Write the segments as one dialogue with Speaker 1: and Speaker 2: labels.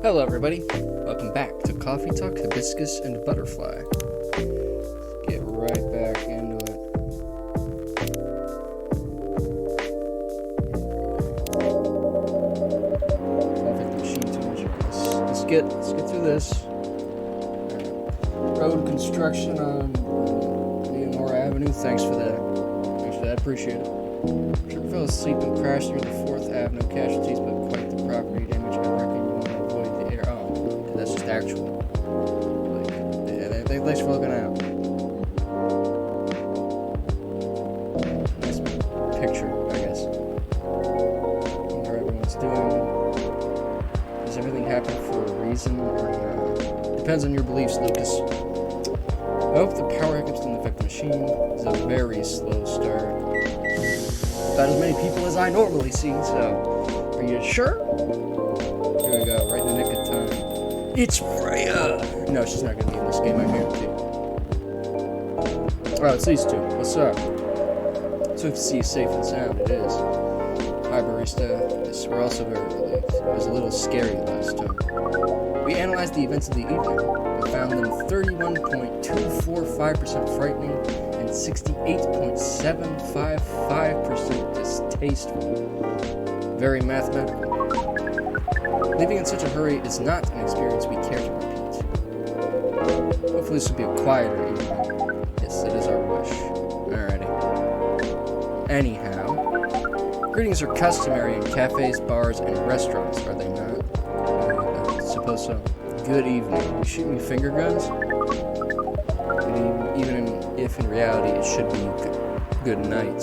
Speaker 1: Hello everybody, welcome back to Coffee Talk, Hibiscus, and Butterfly. Let's get right back into it. I'll take the machine too much. Let's get through this. Road construction on Leonora Avenue, thanks for that, appreciate it. Sure fell asleep and crashed near the 4th Avenue casualties, but quite the property damage. I reckon you want to avoid the air. Oh, that's just actual. Thanks for looking out. Nice picture, I guess. Wonder everyone's doing. Does everything happen for a reason or not? Depends on your beliefs, Lucas. I hope the power hiccups didn't affect the machine. It's a very slow start. About as many people as I normally see, so are you sure? Here we go, right in the nick of time. It's Freya! No, she's not gonna be in this game, I guarantee. Oh, it's these two. What's up? So if you see you safe and sound, it is. Hi, barista. Yes, we're also very relieved. It was a little scary last time. We analyzed the events of the evening and found them 31.245% frightening and 68.755% distasteful. Very mathematical. Leaving in such a hurry is not an experience we care to repeat. Hopefully this will be a quieter evening. Yes, it is our wish. Alrighty. Anyhow, greetings are customary in cafes, bars, and restaurants, are they not? I suppose so. Good evening. You shooting me finger guns? Even if in reality it should be good night.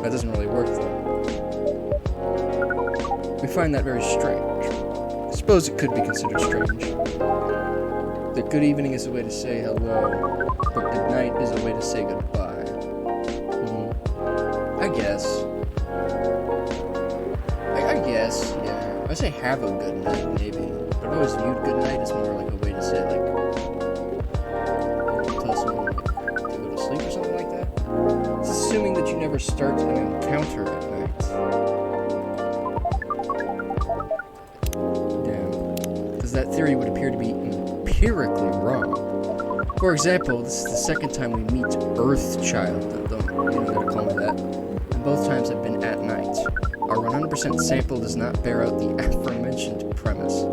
Speaker 1: That doesn't really work though. We find that very strange. I suppose it could be considered strange. That good evening is a way to say hello, but good night is a way to say goodbye. I guess. I guess, yeah. I say have a good night, maybe. But I've always viewed good night as more like a way to say, like, tell someone, like, to go to sleep or something like that. It's assuming that you never start an encounter at night. Damn. Because that theory would appear to be empirically wrong. For example, this is the second time we meet Earthchild. Don't gotta call me that. And both times have been at night. Our 100% sample does not bear out the aforementioned premise.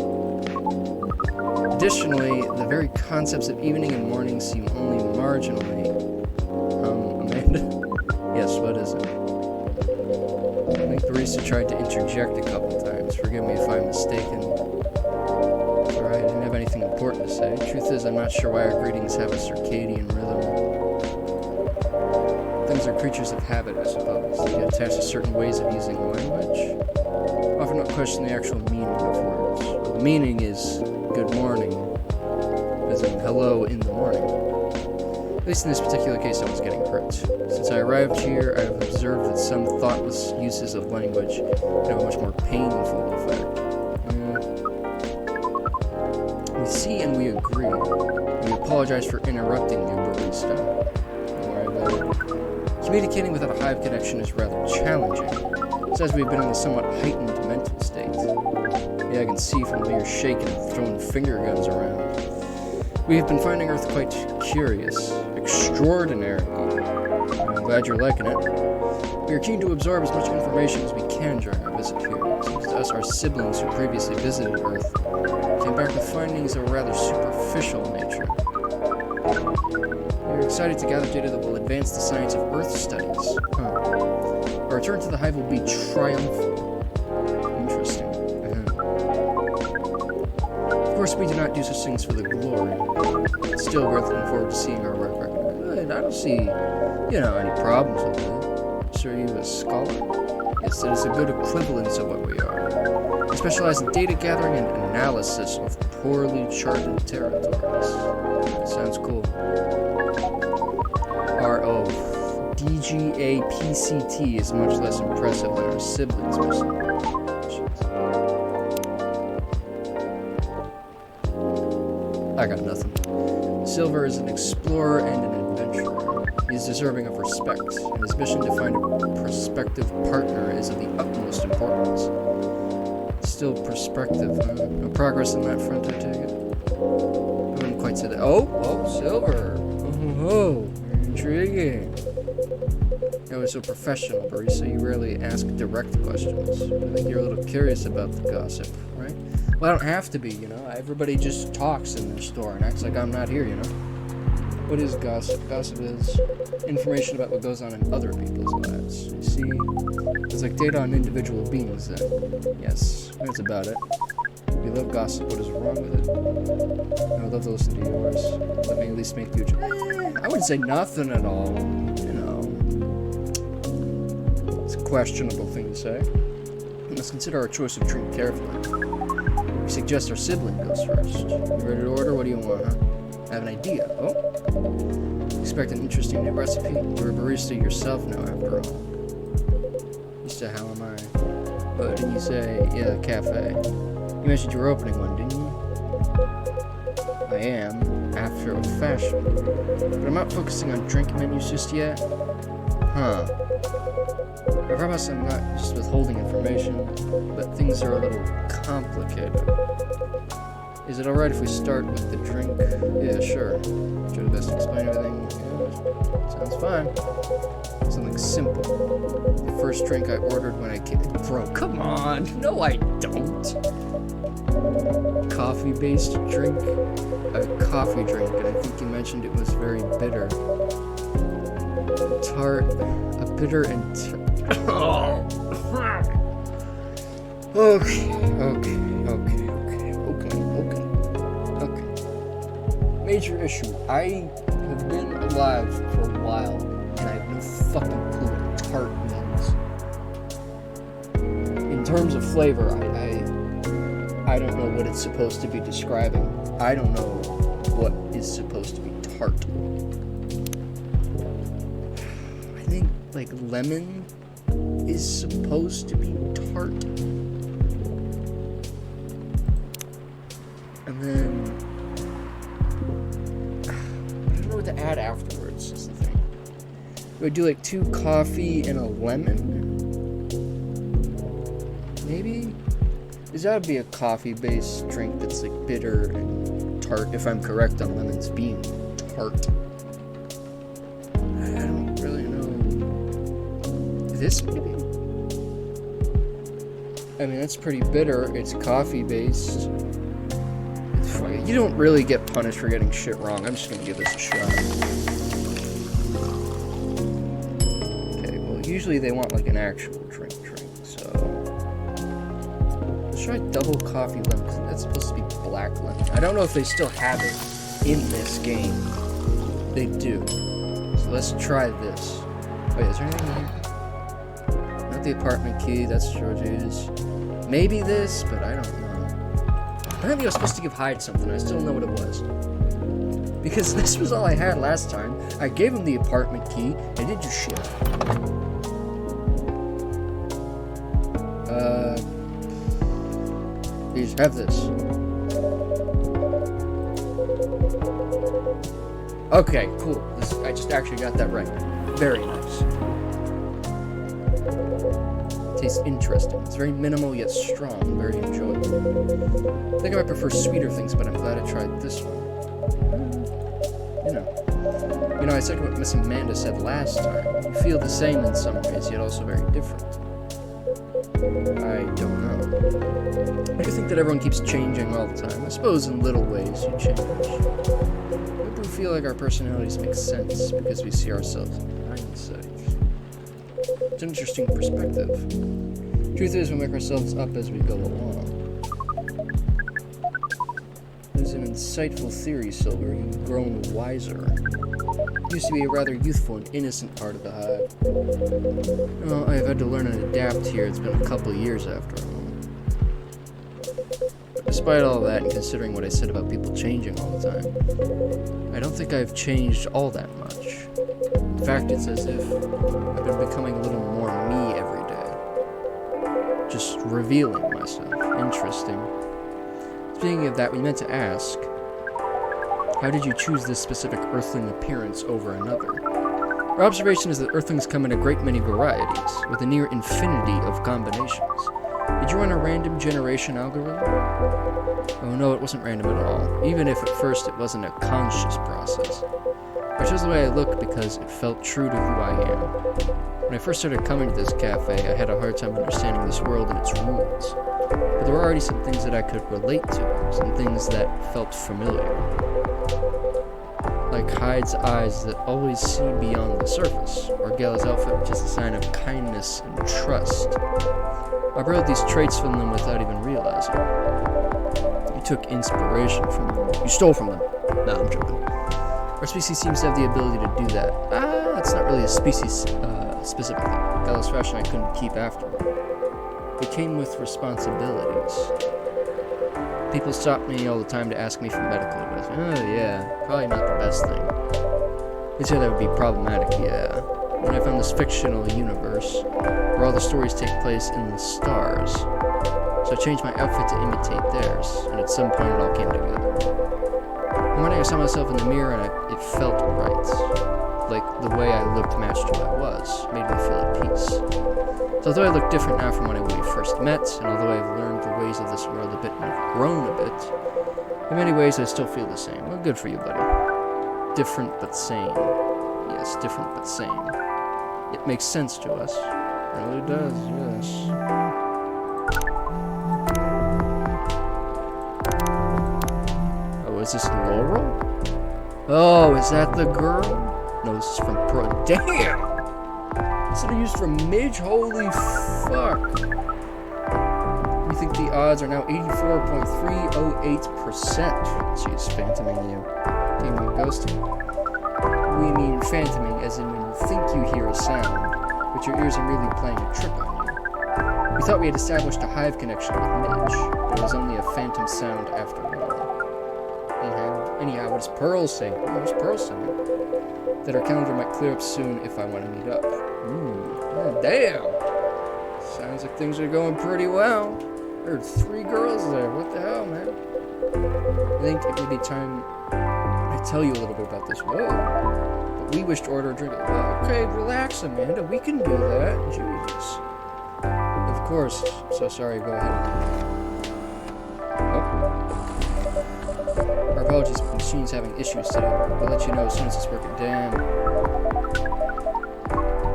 Speaker 1: Additionally, the very concepts of evening and morning seem only marginally... Amanda? Yes, what is it? I think barista tried to interject a couple times. Forgive me if I'm mistaken. It's alright, I didn't have anything important to say. Truth is, I'm not sure why our greetings have a circadian rhythm. Things are creatures of habit, I suppose. They get attached to certain ways of using language. Often not question the actual meaning of words. Well, the meaning is good morning, as in hello in the morning. At least in this particular case, I was getting hurt. Since I arrived here, I have observed that some thoughtless uses of language can have a much more painful effect. We see and we agree. We apologize for interrupting you, barista. Don't worry about it. Communicating without a hive connection is rather challenging. It says we've been in a somewhat heightened mental state. Yeah, I can see from the mere shaking and throwing finger guns around. We have been finding Earth quite curious, extraordinary. I'm glad you're liking it. We are keen to absorb as much information as we can during our visit here. It seems to us our siblings who previously visited Earth came back with findings of a rather superficial nature. We are excited to gather data that will advance the science of Earth studies. Our return to the hive will be triumphant. Interesting. Of course, we do not do such things for the glory. But still, we're looking forward to seeing our work recognized. I don't see, any problems with it. Sure, you a scholar? Yes, it is a good equivalence of what we are. We specialize in data gathering and analysis of poorly charted territories. Sounds cool. Our DGAPCT is much less impressive than our siblings' missions. I got nothing. Silver is an explorer and an adventurer. He is deserving of respect, and his mission to find a prospective partner is of the utmost importance. Still perspective, huh? No progress on that front, I take it. I wouldn't quite say that. Oh, silver. Oh, intriguing. You're always so professional, barista. You rarely ask direct questions. I think you're a little curious about the gossip, right? Well, I don't have to be, you know. Everybody just talks in their store and acts like I'm not here, you know. What is gossip? Gossip is information about what goes on in other people's lives. You see, it's like data on individual beings then. Yes, that's about it. If you love gossip, what is wrong with it? I would love to listen to yours. Let me at least make you I wouldn't say nothing at all. You know. It's a questionable thing to say. We must consider our choice of drink carefully. We suggest our sibling goes first. You ready to order? What do you want, huh? I have an idea. Oh? Expect an interesting new recipe? You're a barista yourself now, after all. Used to, how am I? Oh, didn't you say, yeah, a cafe? You mentioned you were opening one, didn't you? I am, after a fashion. But I'm not focusing on drink menus just yet. Huh. I promise I'm not just withholding information, but things are a little complicated. Is it alright if we start with the drink? Yeah, sure. Try to best explain everything. Yeah, sounds fine. Something simple. The first drink I ordered when I came... Bro, come on! No, I don't! Coffee-based drink? A coffee drink, and I think you mentioned it was very bitter. Tart... A bitter and... Okay. Major issue. I have been alive for a while, and I have no fucking clue what tart means. In terms of flavor, I don't know what it's supposed to be describing. I don't know what is supposed to be tart. I think, like, lemon is supposed to be tart. And then... to add afterwards is the thing. We do like 2 coffee and a lemon. Maybe? There's gotta be a coffee-based drink that's like bitter and tart, if I'm correct on lemons being tart. I don't really know. This maybe? I mean, that's pretty bitter. It's coffee-based. You don't really get punished for getting shit wrong. I'm just gonna give this a shot. Okay, well, usually they want like an actual drink, so... Let's try double coffee lemon. That's supposed to be black lemon. I don't know if they still have it in this game. They do. So let's try this. Wait, is there anything here? Not the apartment key, that's Georgie's. Maybe this, but I don't know. Apparently I was supposed to give Hyde something. I still don't know what it was. Because this was all I had last time. I gave him the apartment key, and it did just shit. Please have this. Okay, cool. I just actually got that right. Very nice. Tastes interesting. It's very minimal yet strong. Very enjoyable. I think I might prefer sweeter things, but I'm glad I tried this one. You know, I said what Miss Amanda said last time. You feel the same in some ways, yet also very different. I don't know. I do think that everyone keeps changing all the time. I suppose in little ways you change. Maybe we feel like our personalities make sense because we see ourselves in hindsight. It's an interesting perspective. Truth is, we make ourselves up as we go along. It's an insightful theory, Silver. You've grown wiser. It used to be a rather youthful and innocent part of the hive. Well, I've had to learn and adapt here. It's been a couple of years after all. But despite all that, and considering what I said about people changing all the time, I don't think I've changed all that much. In fact, it's as if I've been becoming a little more me every day. Just revealing myself. Interesting. Speaking of that, we meant to ask, how did you choose this specific earthling appearance over another? Our observation is that earthlings come in a great many varieties, with a near infinity of combinations. Did you run a random generation algorithm? Oh no, it wasn't random at all, even if at first it wasn't a conscious process. I chose the way I look because it felt true to who I am. When I first started coming to this cafe, I had a hard time understanding this world and its rules. But there were already some things that I could relate to, some things that felt familiar. Like Hyde's eyes that always see beyond the surface, or Gala's outfit, which is a sign of kindness and trust. I borrowed these traits from them without even realizing. You took inspiration from them. You stole from them. Nah, I'm joking. Our species seems to have the ability to do that. It's not really a species specific thing. Gala's fashion I couldn't keep after her. It came with responsibilities. People stop me all the time to ask me for medical advice. Oh yeah, probably not the best thing. They say that would be problematic, yeah. When I found this fictional universe, where all the stories take place in the stars. So I changed my outfit to imitate theirs, and at some point it all came together. One morning I saw myself in the mirror and it felt right. Like the way I looked matched who I was, made me feel at peace. So although I look different now from when we first met, and although I've learned the ways of this world a bit and I've grown a bit, in many ways I still feel the same. Well, good for you, buddy. Different but same. Yes, different but same. It makes sense to us. It really does, yes. Oh, is this Laurel? Oh, is that the girl? No, this is from Pro. Damn! This is used from Midge? Holy fuck. We think the odds are now 84.308%. She's phantoming you. Do you mean ghosting? We mean phantoming as in when you think you hear a sound, but your ears are really playing a trick on you. We thought we had established a hive connection with Midge, but it was only a phantom sound after all. Anyhow, what does Pearl say? What was Pearl saying? That our calendar might clear up soon if I want to meet up. Damn! Sounds like things are going pretty well. There are 3 girls there. What the hell, man? I think it may be time I tell you a little bit about this. Whoa. But we wish to order a drink. Okay, relax, Amanda. We can do that. Jesus. Of course. So sorry. Go ahead. Our apologies, the machine's having issues today. We'll let you know as soon as it's working. Damn.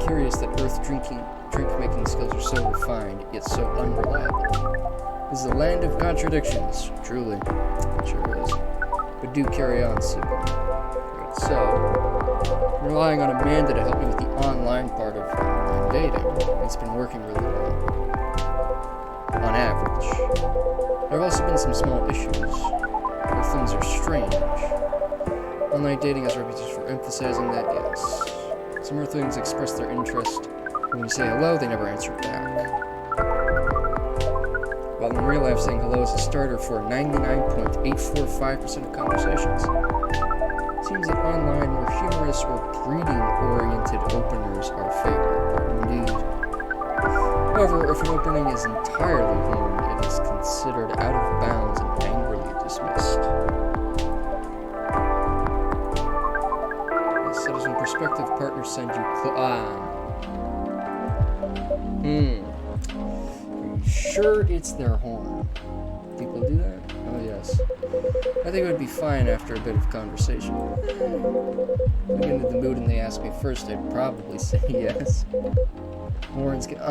Speaker 1: Curious that Earth drink-making skills are so refined, yet so unreliable. This is a land of contradictions. Truly. It sure is. But do carry on, Sue. Right, so, I'm relying on Amanda to help me with the online part of online dating. It's been working really well. On average. There have also been some small issues. Where things are strange. Online dating has a reputation for emphasizing that, yes. Some Earthlings express their interest. When you say hello, they never answer back. While in real life, saying hello is a starter for 99.845% of conversations. It seems that online, more humorous or breeding-oriented openers are favored. Indeed. However, if an opening is entirely horned, it is considered out of bounds and angrily dismissed. Yes, that is when prospective partners send you Are you sure it's their horn? People do that? Oh, yes. I think it would be fine after a bit of conversation. If I get into the mood and they ask me first, I'd probably say yes. Horns get, It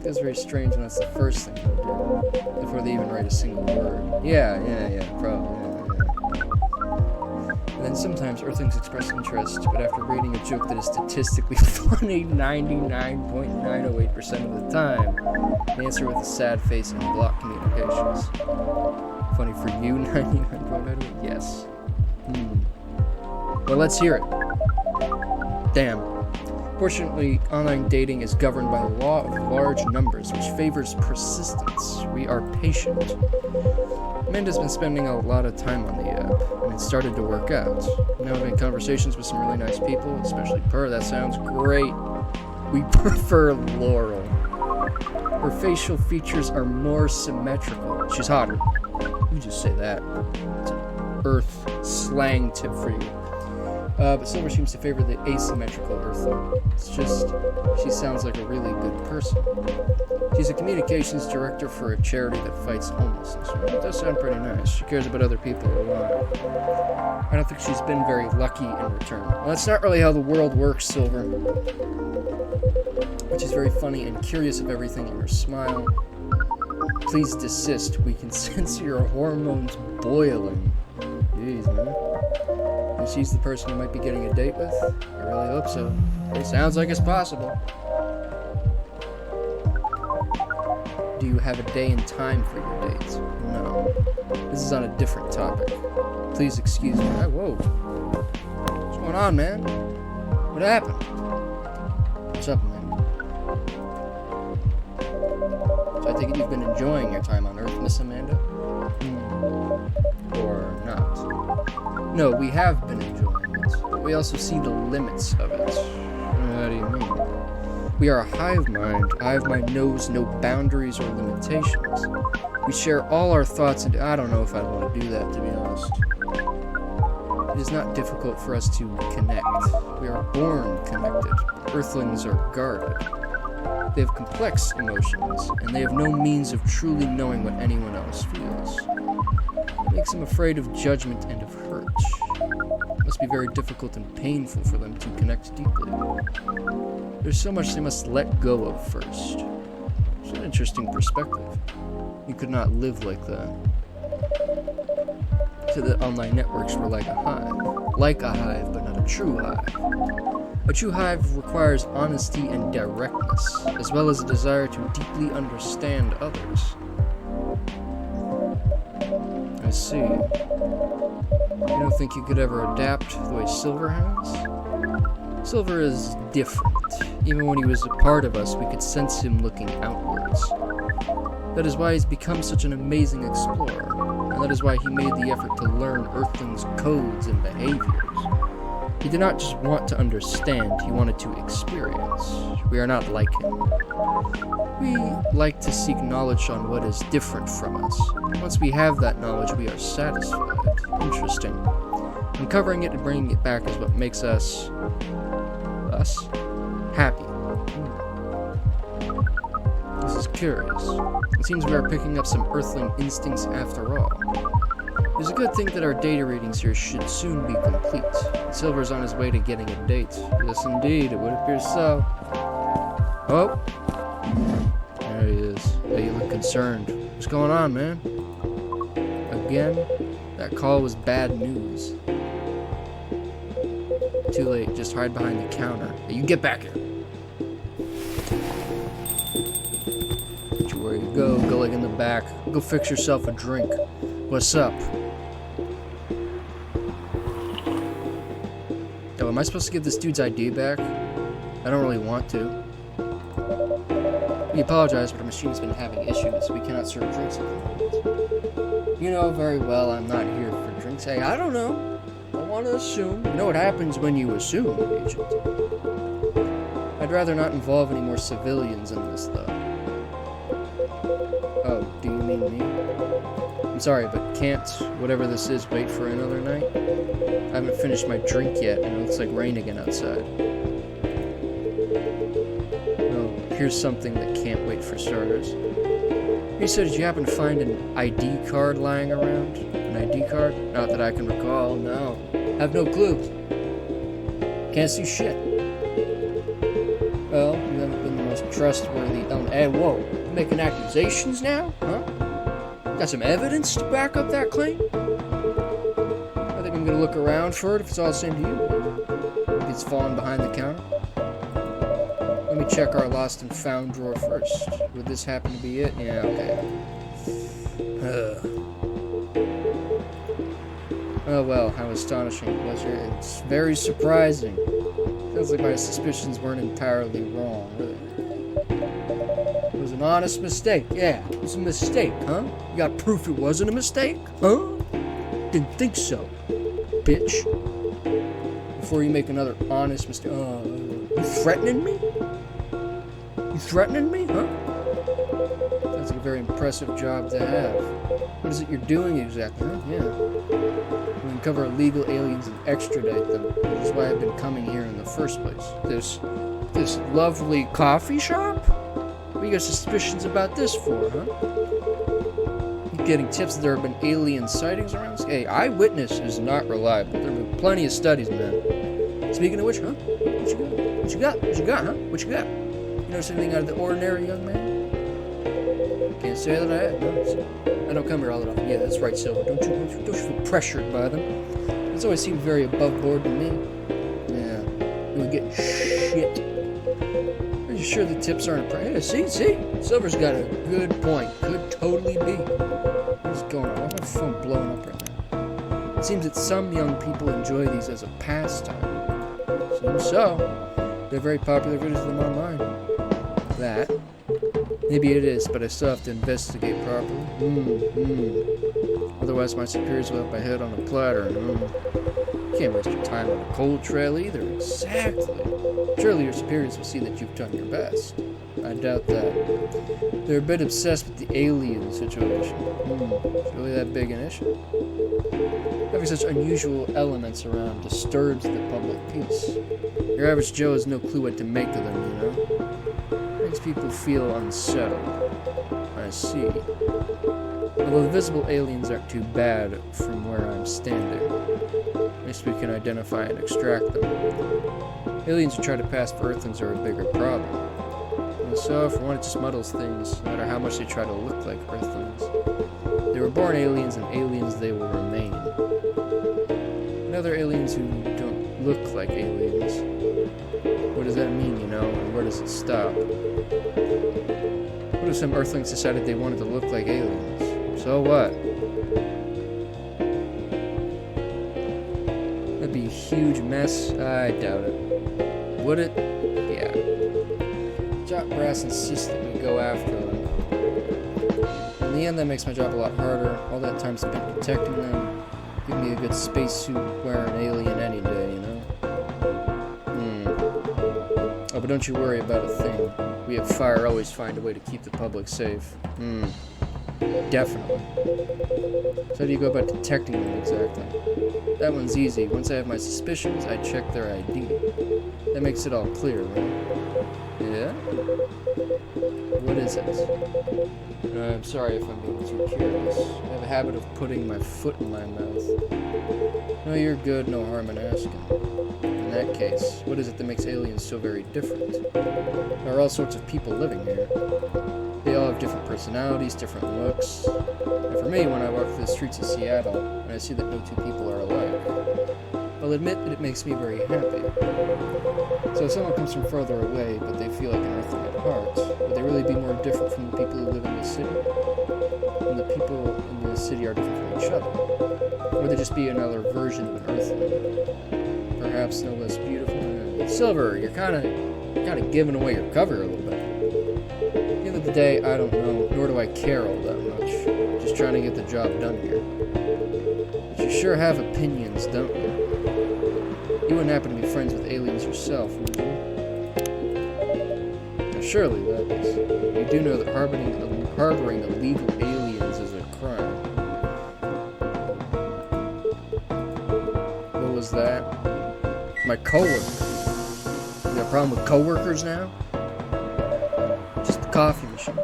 Speaker 1: feels very strange when that's the first thing they do, before they even write a single word. Yeah, probably, yeah. And then sometimes Earthlings express interest, but after reading a joke that is statistically funny 99.908% of the time, they answer with a sad face and block communications. Funny for you, 99.908%? Yes. Well, let's hear it. Damn. Fortunately, online dating is governed by the law of large numbers, which favors persistence. We are patient. Amanda's been spending a lot of time on the app, and it started to work out. Now I've had conversations with some really nice people, especially Per. That sounds great. We prefer Laurel. Her facial features are more symmetrical. She's hotter. You just say that. It's an Earth slang tip for you. But Silver seems to favor the asymmetrical Earthling. It's just, she sounds like a really good person. She's a communications director for a charity that fights homelessness. Well, it does sound pretty nice. She cares about other people a lot. I don't think she's been very lucky in return. Well, that's not really how the world works, Silver. But she's very funny and curious of everything in her smile. Please desist. We can sense your hormones boiling. Jeez, man. And she's the person you might be getting a date with? I really hope so. It sounds like it's possible. Do you have a day and time for your dates? No. This is on a different topic. Please excuse me. Whoa. What's going on, man? What happened? What's up, man? So I take it you've been enjoying your time on Earth, Miss Amanda? Or not? No, we have been enjoying it. But we also see the limits of it. How do you mean? We are a hive mind. A hive mind knows no boundaries or limitations. We share all our thoughts and I don't know if I'd want to do that, to be honest. It is not difficult for us to connect. We are born connected. Earthlings are guarded. They have complex emotions, and they have no means of truly knowing what anyone else feels. It makes them afraid of judgment and of hurt. It must be very difficult and painful for them to connect deeply. There's so much they must let go of first. It's an interesting perspective. You could not live like that. So the online networks were like a hive. Like a hive, but not a true hive. A true hive requires honesty and directness, as well as a desire to deeply understand others. I see. You don't think you could ever adapt the way Silver has? Silver is different. Even when he was a part of us, we could sense him looking outwards. That is why he's become such an amazing explorer, and that is why he made the effort to learn Earthlings' codes and behaviors. He did not just want to understand, he wanted to experience. We are not like him. We like to seek knowledge on what is different from us. Once we have that knowledge, we are satisfied. Interesting. Uncovering it and bringing it back is what makes us happy. This is curious. It seems we are picking up some Earthling instincts after all. It's a good thing that our data readings here should soon be complete. Silver's on his way to getting a date. Yes, indeed, it would appear so. Oh! There he is. Hey, you look concerned. What's going on, man? Again? That call was bad news. Too late, just hide behind the counter. Hey, you get back here! Get you where you go like in the back. Go fix yourself a drink. What's up? Yo, am I supposed to give this dude's ID back? I don't really want to. We apologize, but our machine has been having issues. We cannot serve drinks at the moment. You know very well I'm not here for drinks. Hey, I don't know. I want to assume. You know what happens when you assume, Agent. I'd rather not involve any more civilians in this, though. Oh, do you mean me? I'm sorry, but can't whatever this is wait for another night? I haven't finished my drink yet, and it looks like rain again outside. Oh, here's something that can't wait for starters. You said, did you happen to find an ID card lying around? An ID card? Not that I can recall, no. Have no clue. Can't see shit. Well, you haven't been the most trustworthy element. Hey, whoa, you making accusations now? Huh? Got some evidence to back up that claim? I think I'm gonna look around for it if it's all the same to you. If it's fallen behind the counter. Let me check our lost and found drawer first. Would this happen to be it? Yeah, okay. Oh well, how astonishing was it? It's very surprising. Feels like my suspicions weren't entirely wrong, really. It was an honest mistake. Yeah, it was a mistake, huh? You got proof it wasn't a mistake? Huh? Didn't think so, bitch. Before you make another honest mistake. You threatening me? You threatening me, huh? Sounds like a very impressive job to have. What is it you're doing exactly? Huh? Yeah. We uncover illegal aliens and extradite them, which is why I've been coming here in the first place. This lovely coffee shop? What you got suspicions about this for, huh? You getting tips that there have been alien sightings around this? Hey, eyewitness is not reliable. There have been plenty of studies, man. Speaking of which, huh? What you got? What you got? What you got, huh? What you got? You notice anything out of the ordinary, young man? Can't say that I have. No, I don't come here all that often. Yeah, that's right, Silver. Don't you feel pressured by them? It's always seemed very above board to me. Yeah, you would get shit. Are you sure the tips aren't? Yeah, see, Silver's got a good point. Could totally be. What's going on? Why is my phone blowing up right now? It seems that some young people enjoy these as a pastime. Seems so. They're very popular videos of them online. That. Maybe it is, but I still have to investigate properly. Otherwise, my superiors will have my head on a platter. You can't waste your time on a cold trail either. Exactly. Surely your superiors will see that you've done your best. I doubt that. They're a bit obsessed with the alien situation. It's really that big an issue? Having such unusual elements around disturbs the public peace. Your average Joe has no clue what to make of them, you know? Makes people feel unsettled. I see. Although the visible aliens aren't too bad from where I'm standing. At least we can identify and extract them. Aliens who try to pass for Earthlings are a bigger problem. And so, for one, it just muddles things, no matter how much they try to look like Earthlings. They were born aliens, and aliens they will remain. And other aliens who don't look like aliens. What does that mean, you know, and where does it stop? What if some Earthlings decided they wanted to look like aliens? So what? That'd be a huge mess. I doubt it. Would it? Yeah. Jock Brass insists that we go after them. In the end, that makes my job a lot harder. All that time spent protecting them. Give me a good spacesuit wearing alien any day, you know? Oh, but don't you worry about a thing. We at Fire always find a way to keep the public safe. Definitely. So how do you go about detecting them exactly? That one's easy. Once I have my suspicions, I check their ID. That makes it all clear, right? Yeah? What is it? I'm sorry if I'm being too curious. I have a habit of putting my foot in my mouth. No, you're good. No harm in asking. In that case, what is it that makes aliens so very different? There are all sorts of people living here. They all have different personalities, different looks. And for me, when I walk through the streets of Seattle, and I see that no two people are alike, I'll admit that it makes me very happy. So if someone comes from further away, but they feel like an Earthling at heart, would they really be more different from the people who live in the city? And the people in the city are different from each other? Or would they just be another version of an Earthling? Perhaps no less beautiful. Silver, you're kind of giving away your cover a little bit. At the end of the day, I don't know, nor do I care all that much. Just trying to get the job done here. But you sure have opinions, don't you? You wouldn't happen to be friends with aliens yourself, would you? Now, surely that is. You do know that harboring illegal aliens is a crime. What was that? My coworker. You got a problem with coworkers now? Just the coffee machine.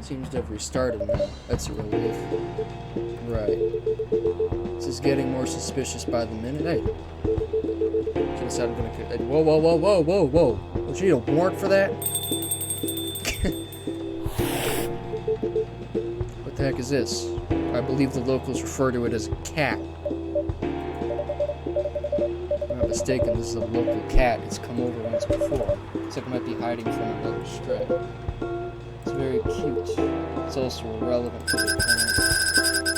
Speaker 1: Seems to have restarted now. That's a relief. Right. This is getting more suspicious by the minute. Hey. I'm gonna. Whoa. Don't you need a warrant for that? What the heck is this? I believe the locals refer to it as a cat. If I'm not mistaken, this is a local cat. It's come over once before. Looks like it might be hiding from another stray. It's very cute. It's also relevant to the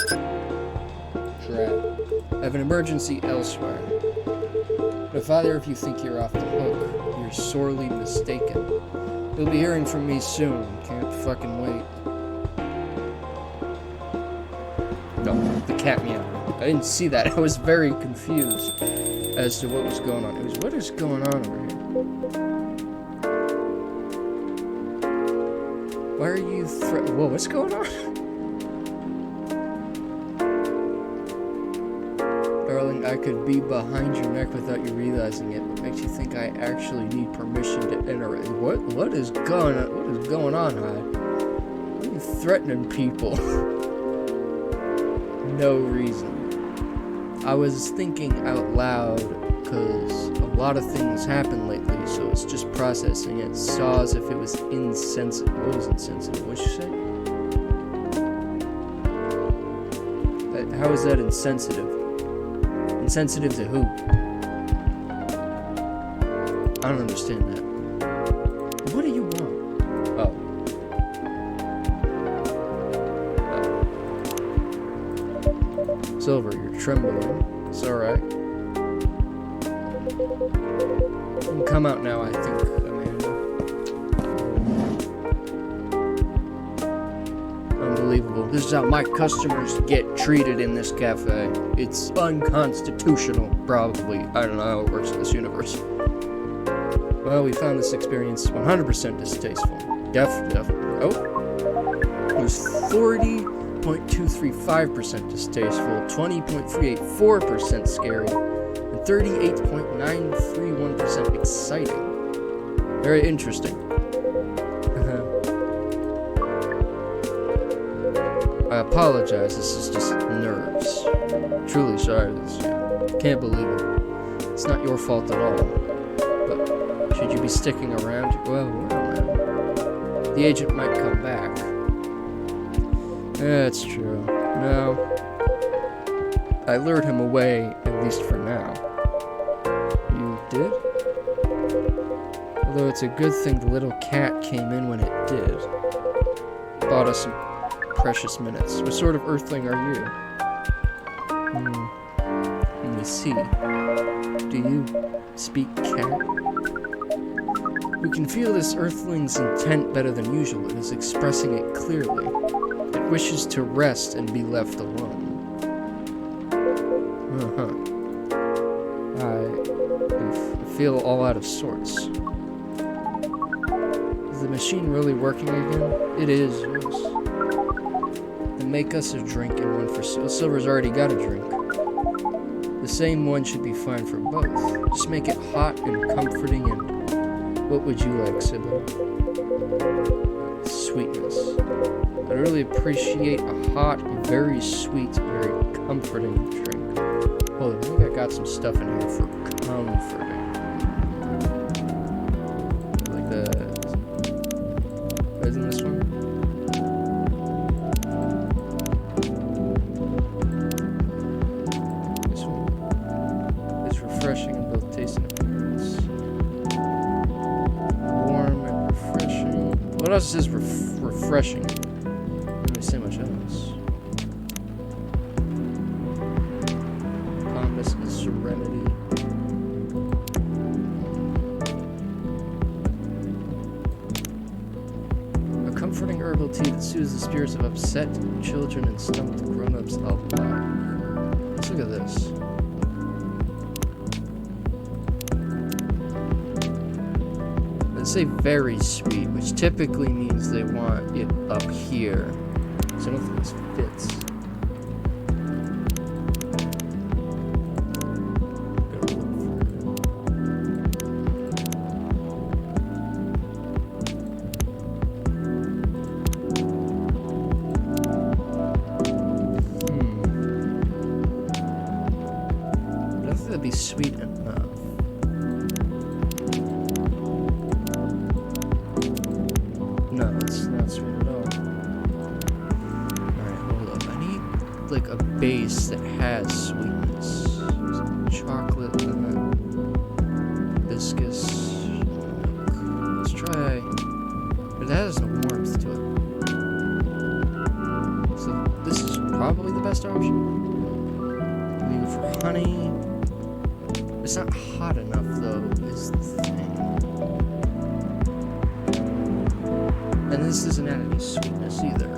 Speaker 1: planet. Drat. I have an emergency elsewhere. But if either of you think you're off the hook, you're sorely mistaken. You'll be hearing from me soon. Can't fucking wait. No, the cat meow. I didn't see that. I was very confused as to what was going on. It was, what is going on over here? Why are you whoa, what's going on? Darling, I could be behind your neck without you realizing it. What makes you think I actually need permission to enter it? What is going on, Hyde? Why are you threatening people? No reason. I was thinking out loud because a lot of things happen lately, so it's just processing it. Saw as if it was insensitive. What was insensitive? What'd you say? How is that insensitive? Insensitive to who? I don't understand that. What do you want? Oh. Silver, you're trembling. It's alright. You can come out now, I think, Amanda. Unbelievable. This is how my customers get treated in this cafe. It's unconstitutional, probably. I don't know how it works in this universe. Well, we found this experience 100% distasteful. Definitely. Oh. It was 40.235% distasteful, 20.384% scary, and 38.931% exciting. Very interesting. I apologize, this is just nerves. Truly sorry for this. Can't believe it. It's not your fault at all. But should you be sticking around? Well, the agent might come back. That's true. No. I lured him away, at least for now. You did? Although it's a good thing the little cat came in when it did. Bought us some precious minutes. What sort of earthling are you? Let me see. Do you speak cat? We can feel this earthling's intent better than usual. It is expressing it clearly. It wishes to rest and be left alone. I feel all out of sorts. Is the machine really working again? It is, yes. Then make us a drink and one for Silver's already got a drink. The same one should be fine for both. Just make it hot and comforting and... What would you like, Sybil? Sweetness. I'd really appreciate a hot, very sweet, very comforting drink. Hold on, I think I got some stuff in here for comforting. Like the... Isn't this one? This one. It's refreshing in both taste and appearance. Warm and refreshing. What else is refreshing? Let me say much else. Calmness and serenity. A comforting herbal tea that soothes the spirits of upset children and stumped grown-ups alike. Let's look at this. Say very sweet, which typically means they want it up here. So I don't think this fits. I don't think that'd be sweet enough. No, it's not sweet at all. Alright, hold up. I need, like, a base that has sweetness. Some chocolate and then viscous milk. Let's try... But that has no warmth to it. So this is probably the best option. We go for honey. It's not hot enough, though, is the thing. And this doesn't add any sweetness either.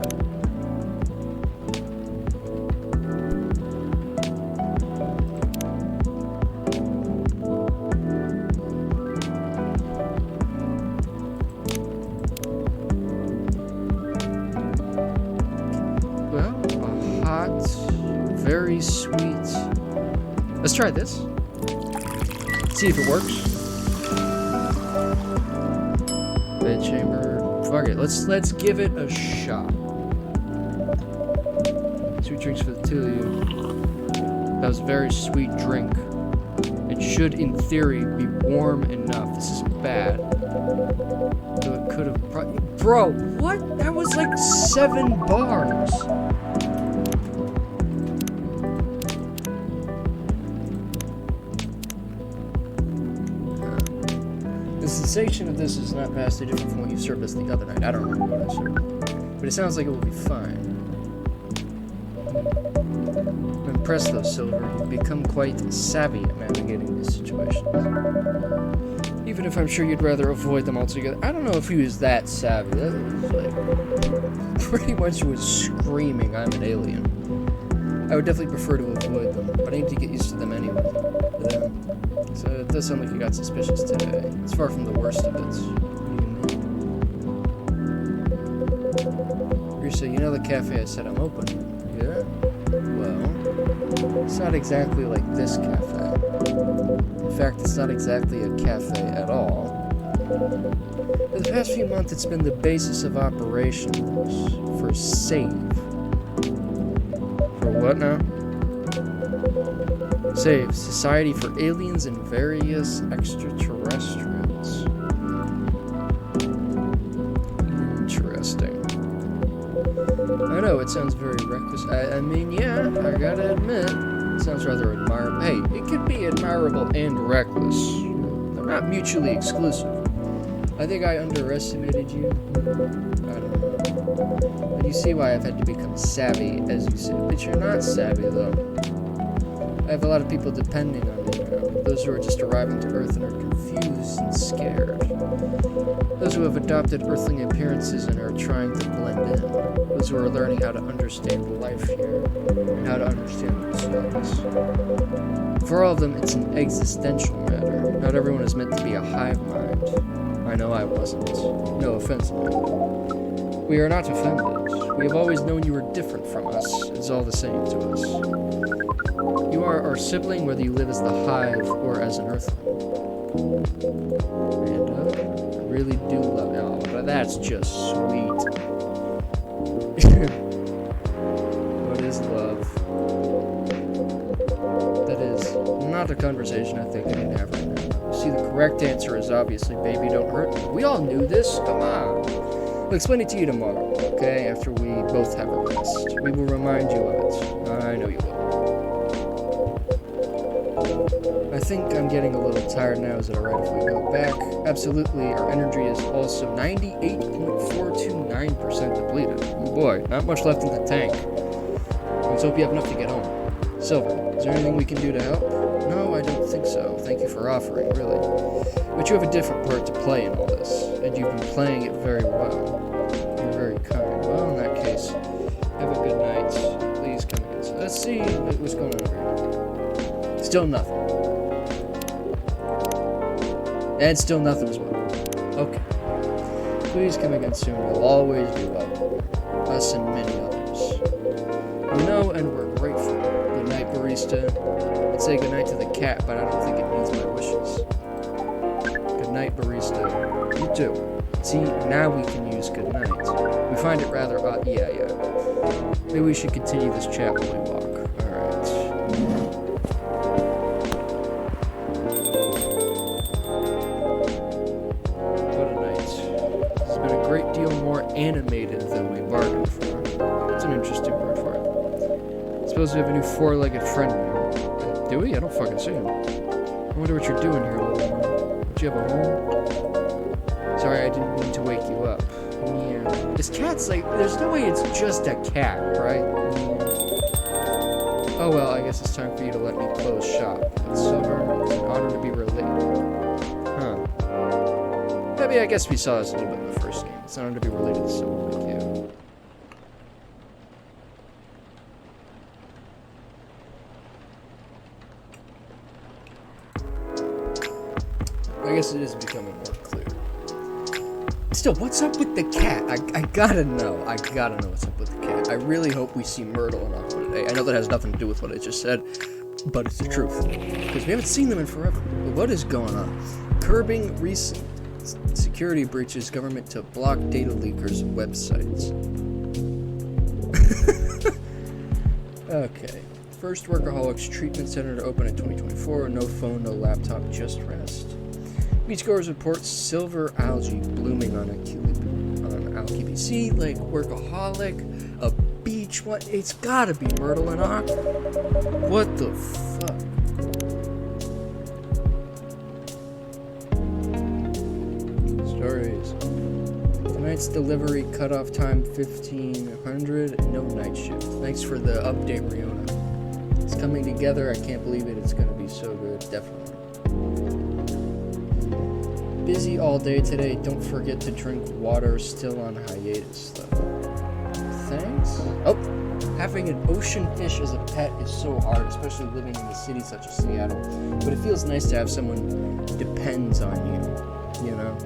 Speaker 1: hot, very sweet. Let's try this. See if it works. Bed chamber. Fuck it. Let's give it a shot. Sweet drinks for the two of you. That was a very sweet drink. It should, in theory, be warm enough. This is bad. So it could have Bro, what? That was like 7 bars. The sensation of this is not vastly different from what you served us the other night. I don't remember what I served. But it sounds like it will be fine. I'm impressed though, Silver. You've become quite savvy at navigating these situations. Even if I'm sure you'd rather avoid them altogether. I don't know if he was that savvy. That was like... pretty much was screaming, I'm an alien. I would definitely prefer to avoid them, but I need to get used to them anyway. So it does sound like you got suspicious today. It's far from the worst of it. So you know the cafe I said I'm open? Yeah? Well, it's not exactly like this cafe. In fact, it's not exactly a cafe at all. For the past few months, it's been the basis of operations for SAVE. For what now? SAVE, Society for Aliens and Various Extraterrestrials. Interesting. I know, it sounds very reckless. I mean, yeah, I gotta admit, it sounds rather admirable. Hey, it could be admirable and reckless. They're not mutually exclusive. I think I underestimated you. I don't know. But you see why I've had to become savvy, as you say. But you're not savvy, though. I have a lot of people depending on me now. Those who are just arriving to Earth and are confused and scared. Those who have adopted Earthling appearances and are trying to blend in. Those who are learning how to understand life here and how to understand themselves. For all of them, it's an existential matter. Not everyone is meant to be a hive mind. I know I wasn't. No offense, man. We are not offended. We have always known you were different from us. It's all the same to us. You are our sibling whether you live as the hive or as an earthling. And I really do love you. Oh, but that's just sweet. What is love? That is not a conversation I think I need to have right now. See, the correct answer is obviously, baby, don't hurt me. We all knew this. Come on. We'll explain it to you tomorrow, okay? After we both have a rest. We will remind you of it. I know you will. I think I'm getting a little tired now. Is it alright if we go back? Absolutely. Our energy is also 98.429% depleted. Oh boy, not much left in the tank. Let's hope you have enough to get home. Silver, is there anything we can do to help? No, I don't think so. Thank you for offering, really. But you have a different part to play in all this, and you've been playing it very well. You're very kind. Well, in that case, have a good night. Please come again. So let's see what's going on over here. Still nothing. And still nothing as well. Okay. Please come again soon. You'll always be welcome. Us and many others. We know and we're grateful. Good night, barista. I'd say good night to the cat, but I don't think it needs my wishes. Good night, barista. You too. See, now we can use good night. We find it rather odd. Yeah. Maybe we should continue this chat while we walk. Alright. What a night. This has been a great deal more animated than we bargained for. It's an interesting word for it. I suppose we have a new four-legged friend now. Do we? I don't fucking see him. I wonder what you're doing here, little one. Do you have a home? Sorry, I didn't mean to wake you up. Yeah. This cat's like, there's no way it's just a cat, right? Yeah. Oh well, I guess it's time for you to let me close shop. It's Silver. It's an honor to be related. Huh. Maybe I guess we saw this a little bit in the first game. It's an honor to be related to someone like you. I guess it is becoming more clear. It's Brista, what's up with the cat? I gotta know. I gotta know what's up with the cat. I really hope we see Myrtle and Aqua today. I know that has nothing to do with what I just said, but it's the truth. Because we haven't seen them in forever. But what is going on? Curbing recent security breaches, government to block data leakers' websites. Okay. First Workaholics Treatment Center to open in 2024. No phone, no laptop, just rest. Beachgoers report silver algae blooming on Algae BC, like Workaholic, a beach. What? It's gotta be Myrtle and Aqua. What the fuck? Stories. Tonight's delivery cutoff time 1500. No night shift. Thanks for the update, Riona. It's coming together. I can't believe it. It's gonna be so good. Definitely. Busy all day today. Don't forget to drink water. Still on hiatus though. Thanks. Oh, having an ocean fish as a pet is so hard, especially living in a city such as Seattle. But it feels nice to have someone who depends on you. You know.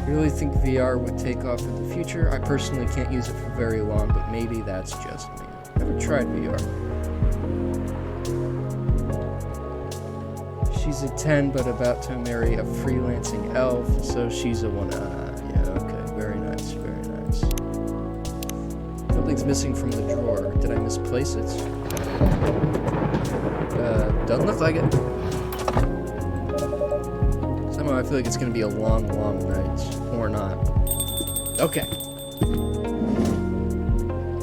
Speaker 1: You really think VR would take off in the future? I personally can't use it for very long, but maybe that's just me. Never tried VR. She's a 10, but about to marry a freelancing elf, so she's a 1. Yeah, okay. Very nice, very nice. Something's missing from the drawer. Did I misplace it? Doesn't look like it. Somehow I feel like it's gonna be a long, long night. Or not. Okay.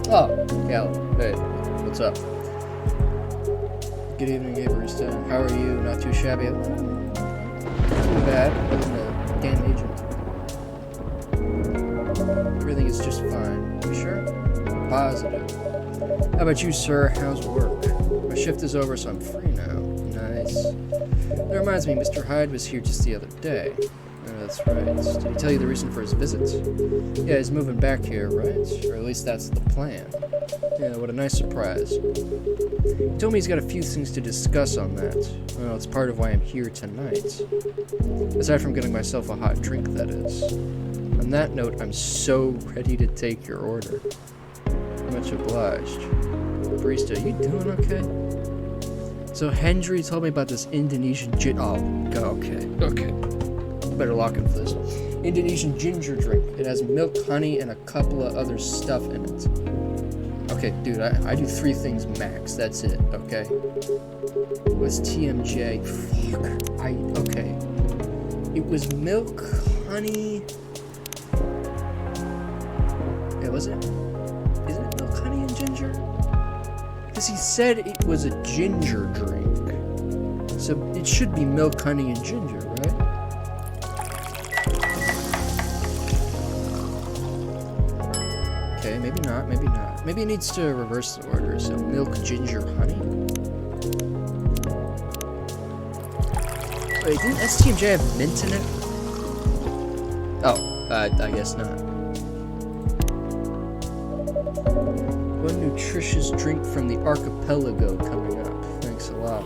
Speaker 1: Oh, Gal. Hey, what's up? Good evening, Barista. How are you? Not too shabby. Not too bad. Wasn't a damn agent. Everything is just fine. You sure? Positive. How about you, sir? How's work? My shift is over, so I'm free now. Nice. That reminds me, Mr. Hyde was here just the other day. Oh, that's right. Did he tell you the reason for his visit? Yeah, he's moving back here, right? Or at least that's the plan. Yeah, what a nice surprise. He told me he's got a few things to discuss on that. Well, it's part of why I'm here tonight. Aside from getting myself a hot drink, that is. On that note, I'm so ready to take your order. Much obliged. Barista, you doing okay? So Hendry told me about this Indonesian okay. Better lock in for this. Indonesian ginger drink. It has milk, honey, and a couple of other stuff in it. Okay, dude, I do 3 things max. That's it, okay? What's TMJ? Fuck. Okay. It was milk, honey... Yeah, was it? Isn't it milk, honey, and ginger? Because he said it was a ginger drink. So it should be milk, honey, and ginger, right? Okay, maybe not, maybe not. Maybe it needs to reverse the order, so milk, ginger, honey. Wait, didn't STMJ have mint in it? Oh, I guess not. One nutritious drink from the archipelago coming up. Thanks a lot.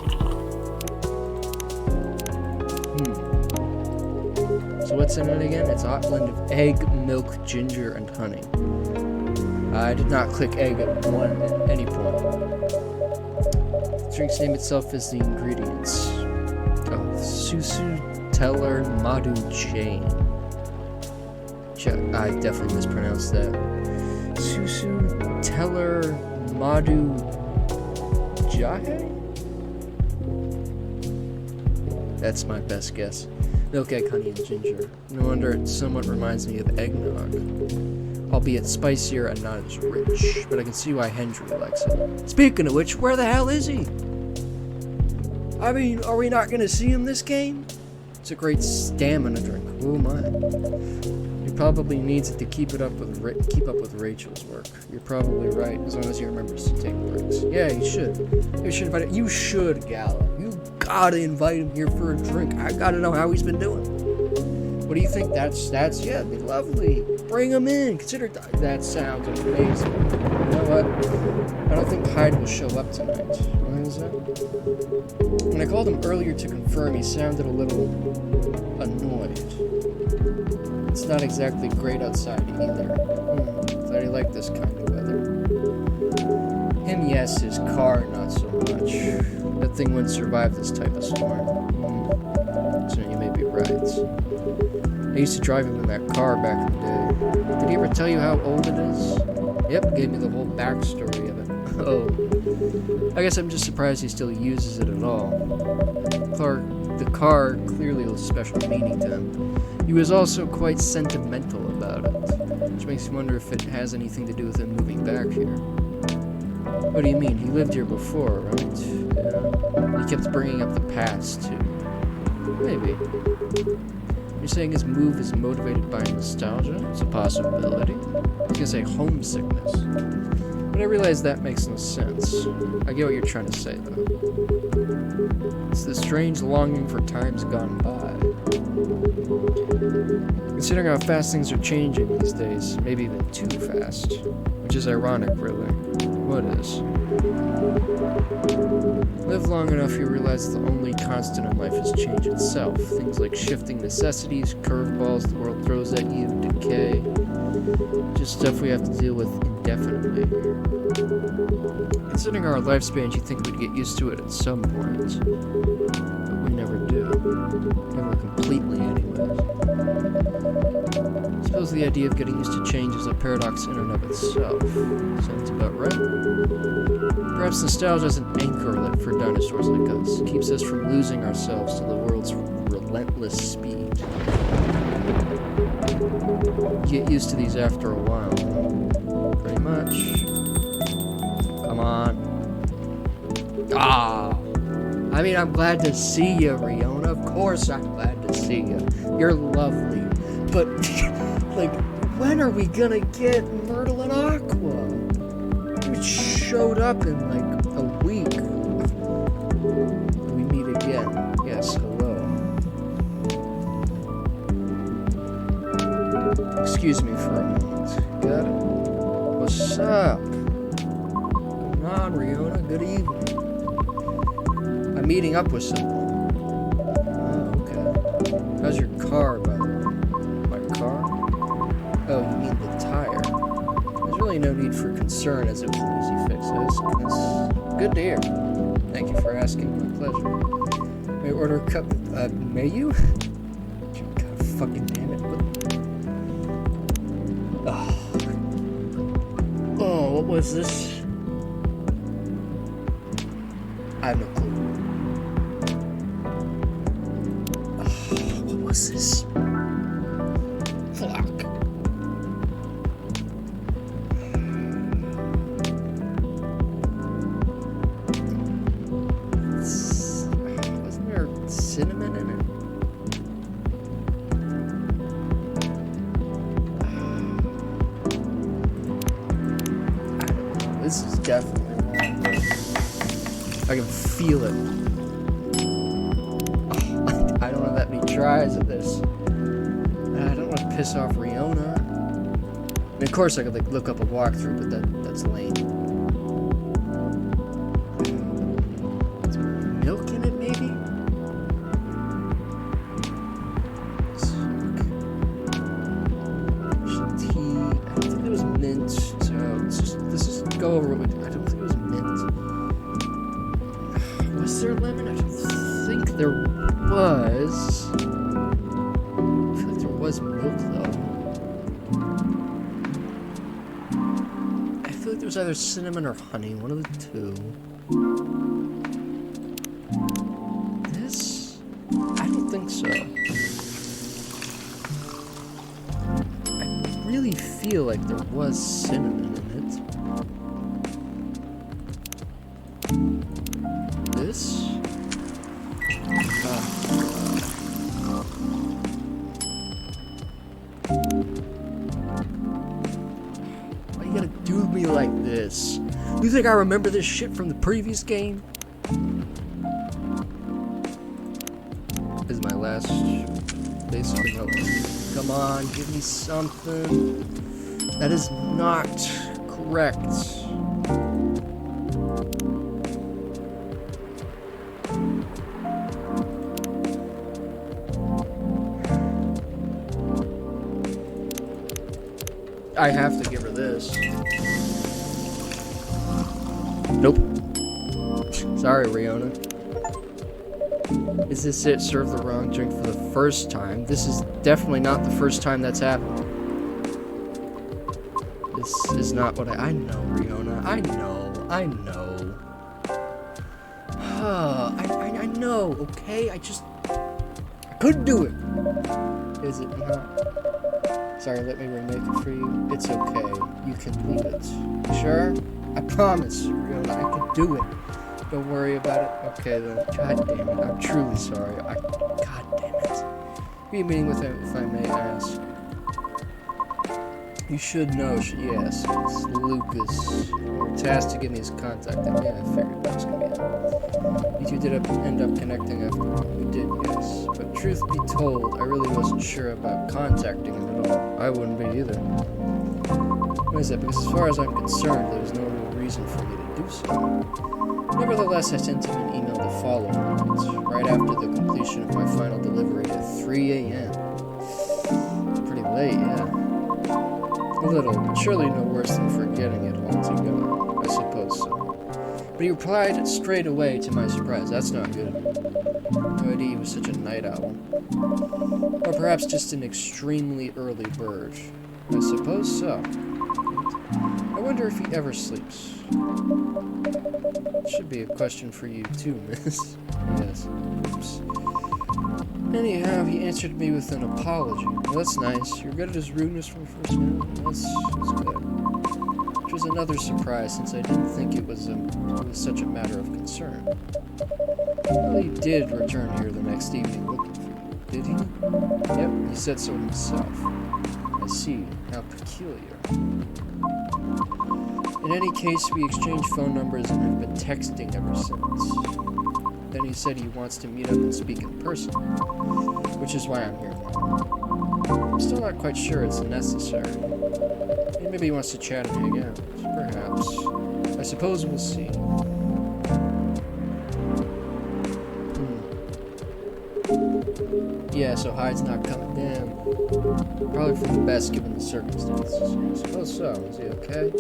Speaker 1: So what's in it again? It's a hot blend of egg, milk, ginger, and honey. I did not click egg at any point. The drink's name itself is the ingredients. Oh, Susu Teller Madu Jane. I definitely mispronounced that. Susu Teller Madu Jahe? That's my best guess. Milk, egg, honey, and ginger. No wonder it somewhat reminds me of eggnog. Albeit spicier and not as rich, but I can see why Hendry likes it. Speaking of which, where the hell is he? I mean, are we not gonna see him this game? It's a great stamina drink. Oh my. He probably needs it to keep up with Rachel's work. You're probably right, as long as he remembers to take breaks. Yeah, he should. You should invite him. You should, Gala. You gotta invite him here for a drink. I gotta know how he's been doing. What do you think? That's yeah, it'd be lovely. Bring him in. Consider that sounds amazing. You know what? I don't think Hyde will show up tonight. Why is that? When I called him earlier to confirm, he sounded a little Annoyed. It's not exactly great outside either. Thought he liked this kind of weather. Him, yes. His car, not so much. That thing wouldn't survive this type of storm. So you may be right. I used to drive him in that car back in the day. Did he ever tell you how old it is? Yep, gave me the whole backstory of it. Oh. I guess I'm just surprised he still uses it at all. The car clearly holds special meaning to him. He was also quite sentimental about it, which makes me wonder if it has anything to do with him moving back here. What do you mean? He lived here before, right? Yeah. He kept bringing up the past, too. Maybe. You're saying his move is motivated by nostalgia? It's a possibility. I was gonna say homesickness. But I realize that makes no sense. I get what you're trying to say, though. It's the strange longing for times gone by. Considering how fast things are changing these days, maybe even too fast. Which is ironic, really. What is? Live long enough, you realize the only constant in life is change itself. Things like shifting necessities, curveballs the world throws at you, decay. Just stuff we have to deal with indefinitely. Considering our lifespans, you'd think we'd get used to it at some point. But we never do. Never completely, anyways. I suppose the idea of getting used to change is a paradox in and of itself. Sounds about right. Perhaps nostalgia is an anchorlet for dinosaurs like us. It keeps us from losing ourselves to the world's relentless speed. You get used to these after a while. Pretty much. Come on. Ah! I mean, I'm glad to see you, Riona. Of course I'm glad to see you. You're lovely. But, like, when are we gonna get Myrtle and Aqua? You showed up in, like, a week. We meet again. Yes, hello. Excuse me for a moment. Got it? What's up? Come on, Riona. Good evening. I'm meeting up with someone. Oh, okay. How's your car, by the way? My car? Oh, you mean the tire. There's really no need for concern as it was an easy fix. It's good to hear. Thank you for asking. My pleasure. May I order a cup? May you? God fucking damn it. Oh, what was this? I have no clue. What was this? Fuck. Wasn't there cinnamon in it? This is definitely wrong. I can feel it. Oh, I don't have that many tries at this. I don't want to piss off Riona. I mean, of course I could like look up a walkthrough, but that's lame. Is there milk in it, maybe? Tea. I don't think it was mint. So let's just go over what we did. I don't think it was mint. Was there lemon? I don't think there was. I feel like there was milk though. I feel like there was either cinnamon or honey, one of the two. This? I don't think so. I really feel like there was cinnamon in it. This? Why you gotta do me like this? You think I remember this shit from the previous game? This is my last, basically. Come on, give me something. That is not correct. I have to give her this. Nope. Sorry, Riona. Is this it? Serve the wrong drink for the first time? This is definitely not the first time that's happened. This is not what I know, Riona. I know. I know, okay? I couldn't do it. Is it not? Sorry, let me remake it for you. It's okay. You can leave it. Sure? I promise, Riona, I can do it. Don't worry about it. Okay, then. God damn it. I'm truly sorry. God damn it. Be a meeting with him, if I may ask. You should know. Yes, it's Lucas. You're tasked to give me his contact. Yeah, I figured that was going to be it. You two did end up connecting after. We did, yes. But truth be told, I really wasn't sure about contacting him at all. I wouldn't be either. Why is that? Because as far as I'm concerned, there was no real reason for me to do so. Nevertheless, I sent him an email the following night, right after the completion of my final delivery at 3 a.m. Pretty late, yeah. A little, but surely no worse than forgetting it altogether. I suppose so. But he replied straight away to my surprise. That's not good. No idea he was such a night owl. Or perhaps just an extremely early bird. I suppose so. I wonder if he ever sleeps. Should be a question for you too, miss. Yes. Oops. Anyhow, he answered me with an apology. Well, that's nice. You're good at his rudeness from the first minute. That's good. Which was another surprise, since I didn't think it was such a matter of concern. Well, he did return here the next evening looking for you, did he? Yep, he said so himself. I see. How peculiar. In any case, we exchanged phone numbers and have been texting ever since. Then he said he wants to meet up and speak in person, which is why I'm here now. I'm still not quite sure it's necessary. Maybe he wants to chat and hang out. Perhaps. I suppose we'll see. Yeah, so Hyde's not coming down. Probably for the best given the circumstances. I suppose so. Is he okay?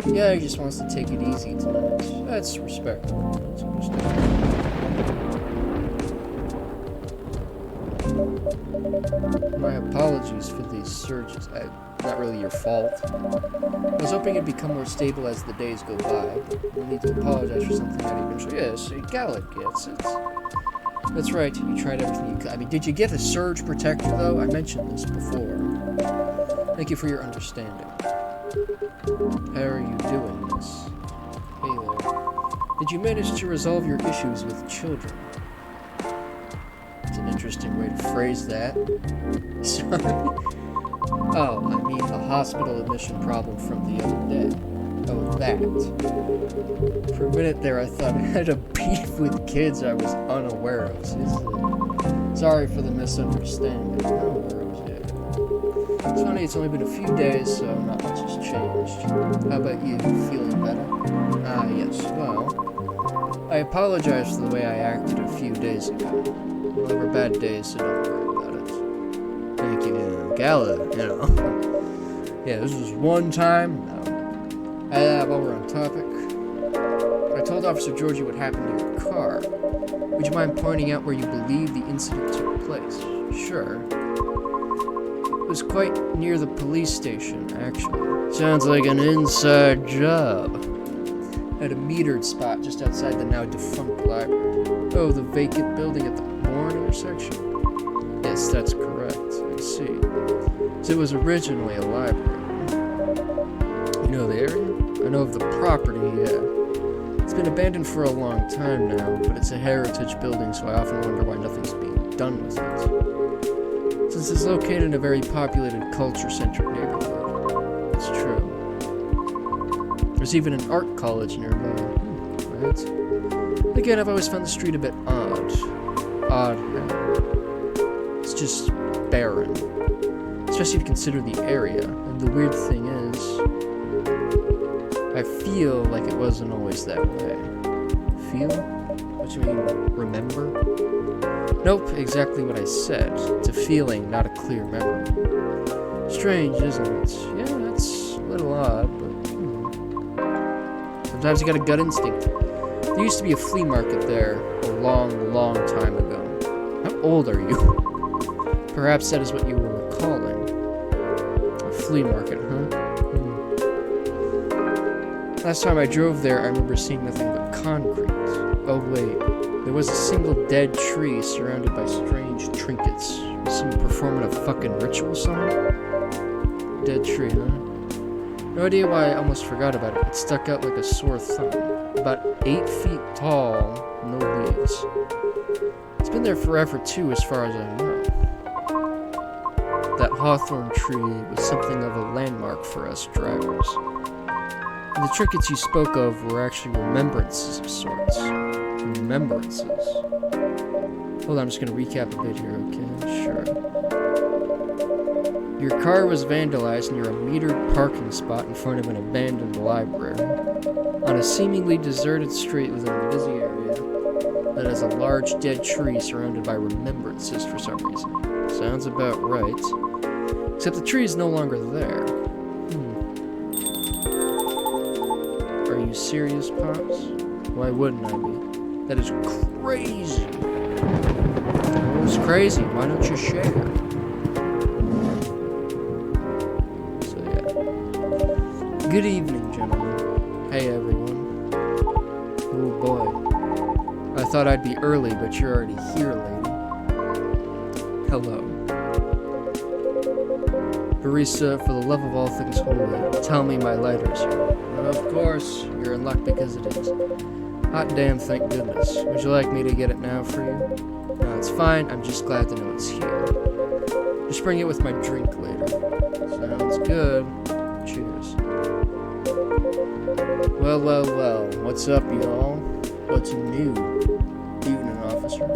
Speaker 1: Yeah, he just wants to take it easy tonight. That's respectable. That's understandable. My apologies for these surges. Not really your fault. I was hoping it'd become more stable as the days go by. You'll need to apologize for something that eventually is. Gallet gets it. That's right, you tried everything you could. I mean, did you get a surge protector, though? I mentioned this before. Thank you for your understanding. How are you doing, miss? Hey there. Did you manage to resolve your issues with children? It's an interesting way to phrase that. Sorry? Oh, I mean the hospital admission problem from the other day. Oh, that. For a minute there, I thought I had a beef with kids I was unaware of. Sorry for the misunderstanding. No worries, yeah. It's funny, it's only been a few days, so not much has changed. How about you? Feeling better? Ah, yes. Well, I apologize for the way I acted a few days ago. Well, there were bad days, so don't worry about it. Thank you, Gala, you know. Yeah, this was one time. No. While we're on topic, I told Officer Georgie what happened to your car. Would you mind pointing out where you believe the incident took place? Sure. It was quite near the police station, actually. Sounds like an inside job. At a metered spot just outside the now defunct library. Oh, the vacant building at the Bourne intersection? Yes, that's correct. I see. So it was originally a library. You know the area? I know of the property, yeah. It's been abandoned for a long time now, but it's a heritage building, so I often wonder why nothing's being done with it. Since it's located in a very populated, culture-centric neighborhood. It's true. There's even an art college nearby. Right? Again, I've always found the street a bit odd. Odd, yeah. It's just barren. Especially if you consider the area. And the weird thing is, I feel like it wasn't always that way. Feel? What you mean, remember? Nope, exactly what I said. It's a feeling, not a clear memory. Strange, isn't it? Yeah, that's little odd, but sometimes you got a gut instinct. There used to be a flea market there a long, long time ago. How old are you? Perhaps that is what you were recalling. A flea market, huh? Last time I drove there, I remember seeing nothing but concrete. Oh wait, there was a single dead tree surrounded by strange trinkets. Was someone performing a fucking ritual somewhere? Dead tree, huh? No idea why I almost forgot about it. It stuck out like a sore thumb. About 8 feet tall, no leaves. It's been there forever too, as far as I know. That hawthorn tree was something of a landmark for us drivers. And the trinkets you spoke of were actually remembrances of sorts. Remembrances. Hold on, I'm just gonna recap a bit here, okay? Sure. Your car was vandalized near a metered parking spot in front of an abandoned library. On a seemingly deserted street within a busy area that has a large dead tree surrounded by remembrances for some reason. Sounds about right. Except the tree is no longer there. Are you serious, Pops? Why wouldn't I be? That is crazy. It's crazy. Why don't you share? So yeah. Good evening, gentlemen. Hey, everyone. Oh boy. I thought I'd be early, but you're already here, lady. Hello. Barista, for the love of all things holy, tell me my lighter's here. Of course, you're in luck because it is. Hot damn, thank goodness. Would you like me to get it now for you? No, it's fine. I'm just glad to know it's here. Just bring it with my drink later. Sounds good. Cheers. Well, well, well. What's up, y'all? What's new? Evening, officer.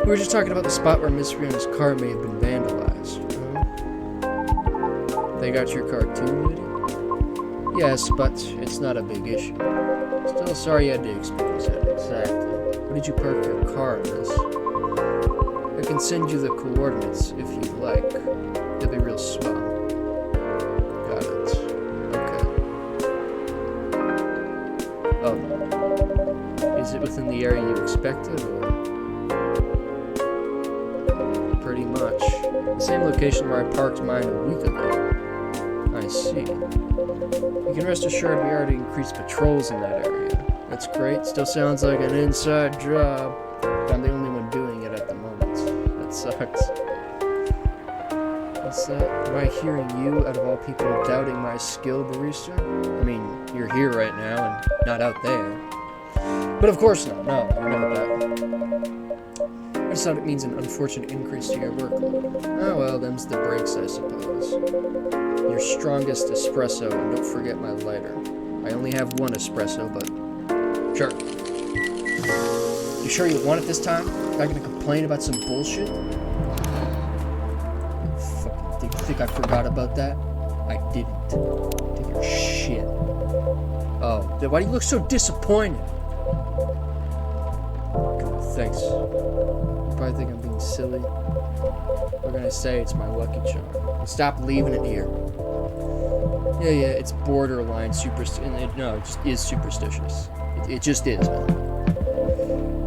Speaker 1: We were just talking about the spot where Miss Riona's car may have been vandalized. They got your car too, lady? Yes, but it's not a big issue. Still sorry you had to experience it. Exactly. Where did you park your car, miss? I can send you the coordinates if you'd like. It'll be real swell. Got it. Okay. Oh. Is it within the area you expected, or? Pretty much. The same location where I parked mine a week ago. I see. You can rest assured we already increased patrols in that area. That's great. Still sounds like an inside job. I'm the only one doing it at the moment. That sucks. What's that? Am I hearing you, out of all people, doubting my skill, barista? I mean, you're here right now and not out there. But of course not. No, you know that. I just thought it means an unfortunate increase to your workload. Oh well, them's the breaks, I suppose. Your strongest espresso, and don't forget my lighter. I only have one espresso, but sure. You sure you want it this time? Not gonna complain about some bullshit? Fucking think I forgot about that? I didn't. Take your shit. Oh, why do you look so disappointed? God, thanks. You probably think I'm being silly. We're gonna say it's my lucky charm. Stop leaving it here. Yeah, it's borderline superstitious. No, it just is superstitious. It just is, man.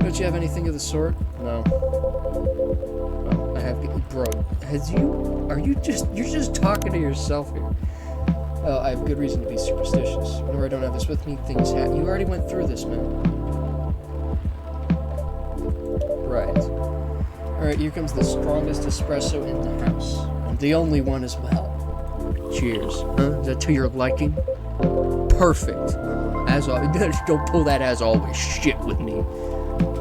Speaker 1: Don't you have anything of the sort? No. Well, I have... Bro, you're just talking to yourself here. Well, I have good reason to be superstitious. Whenever I don't have this with me, things happen. You already went through this, man. Right. Alright, here comes the strongest espresso in the house. And the only one as well. Cheers. Huh? Is that to your liking? Perfect. As always, don't pull that as always shit with me.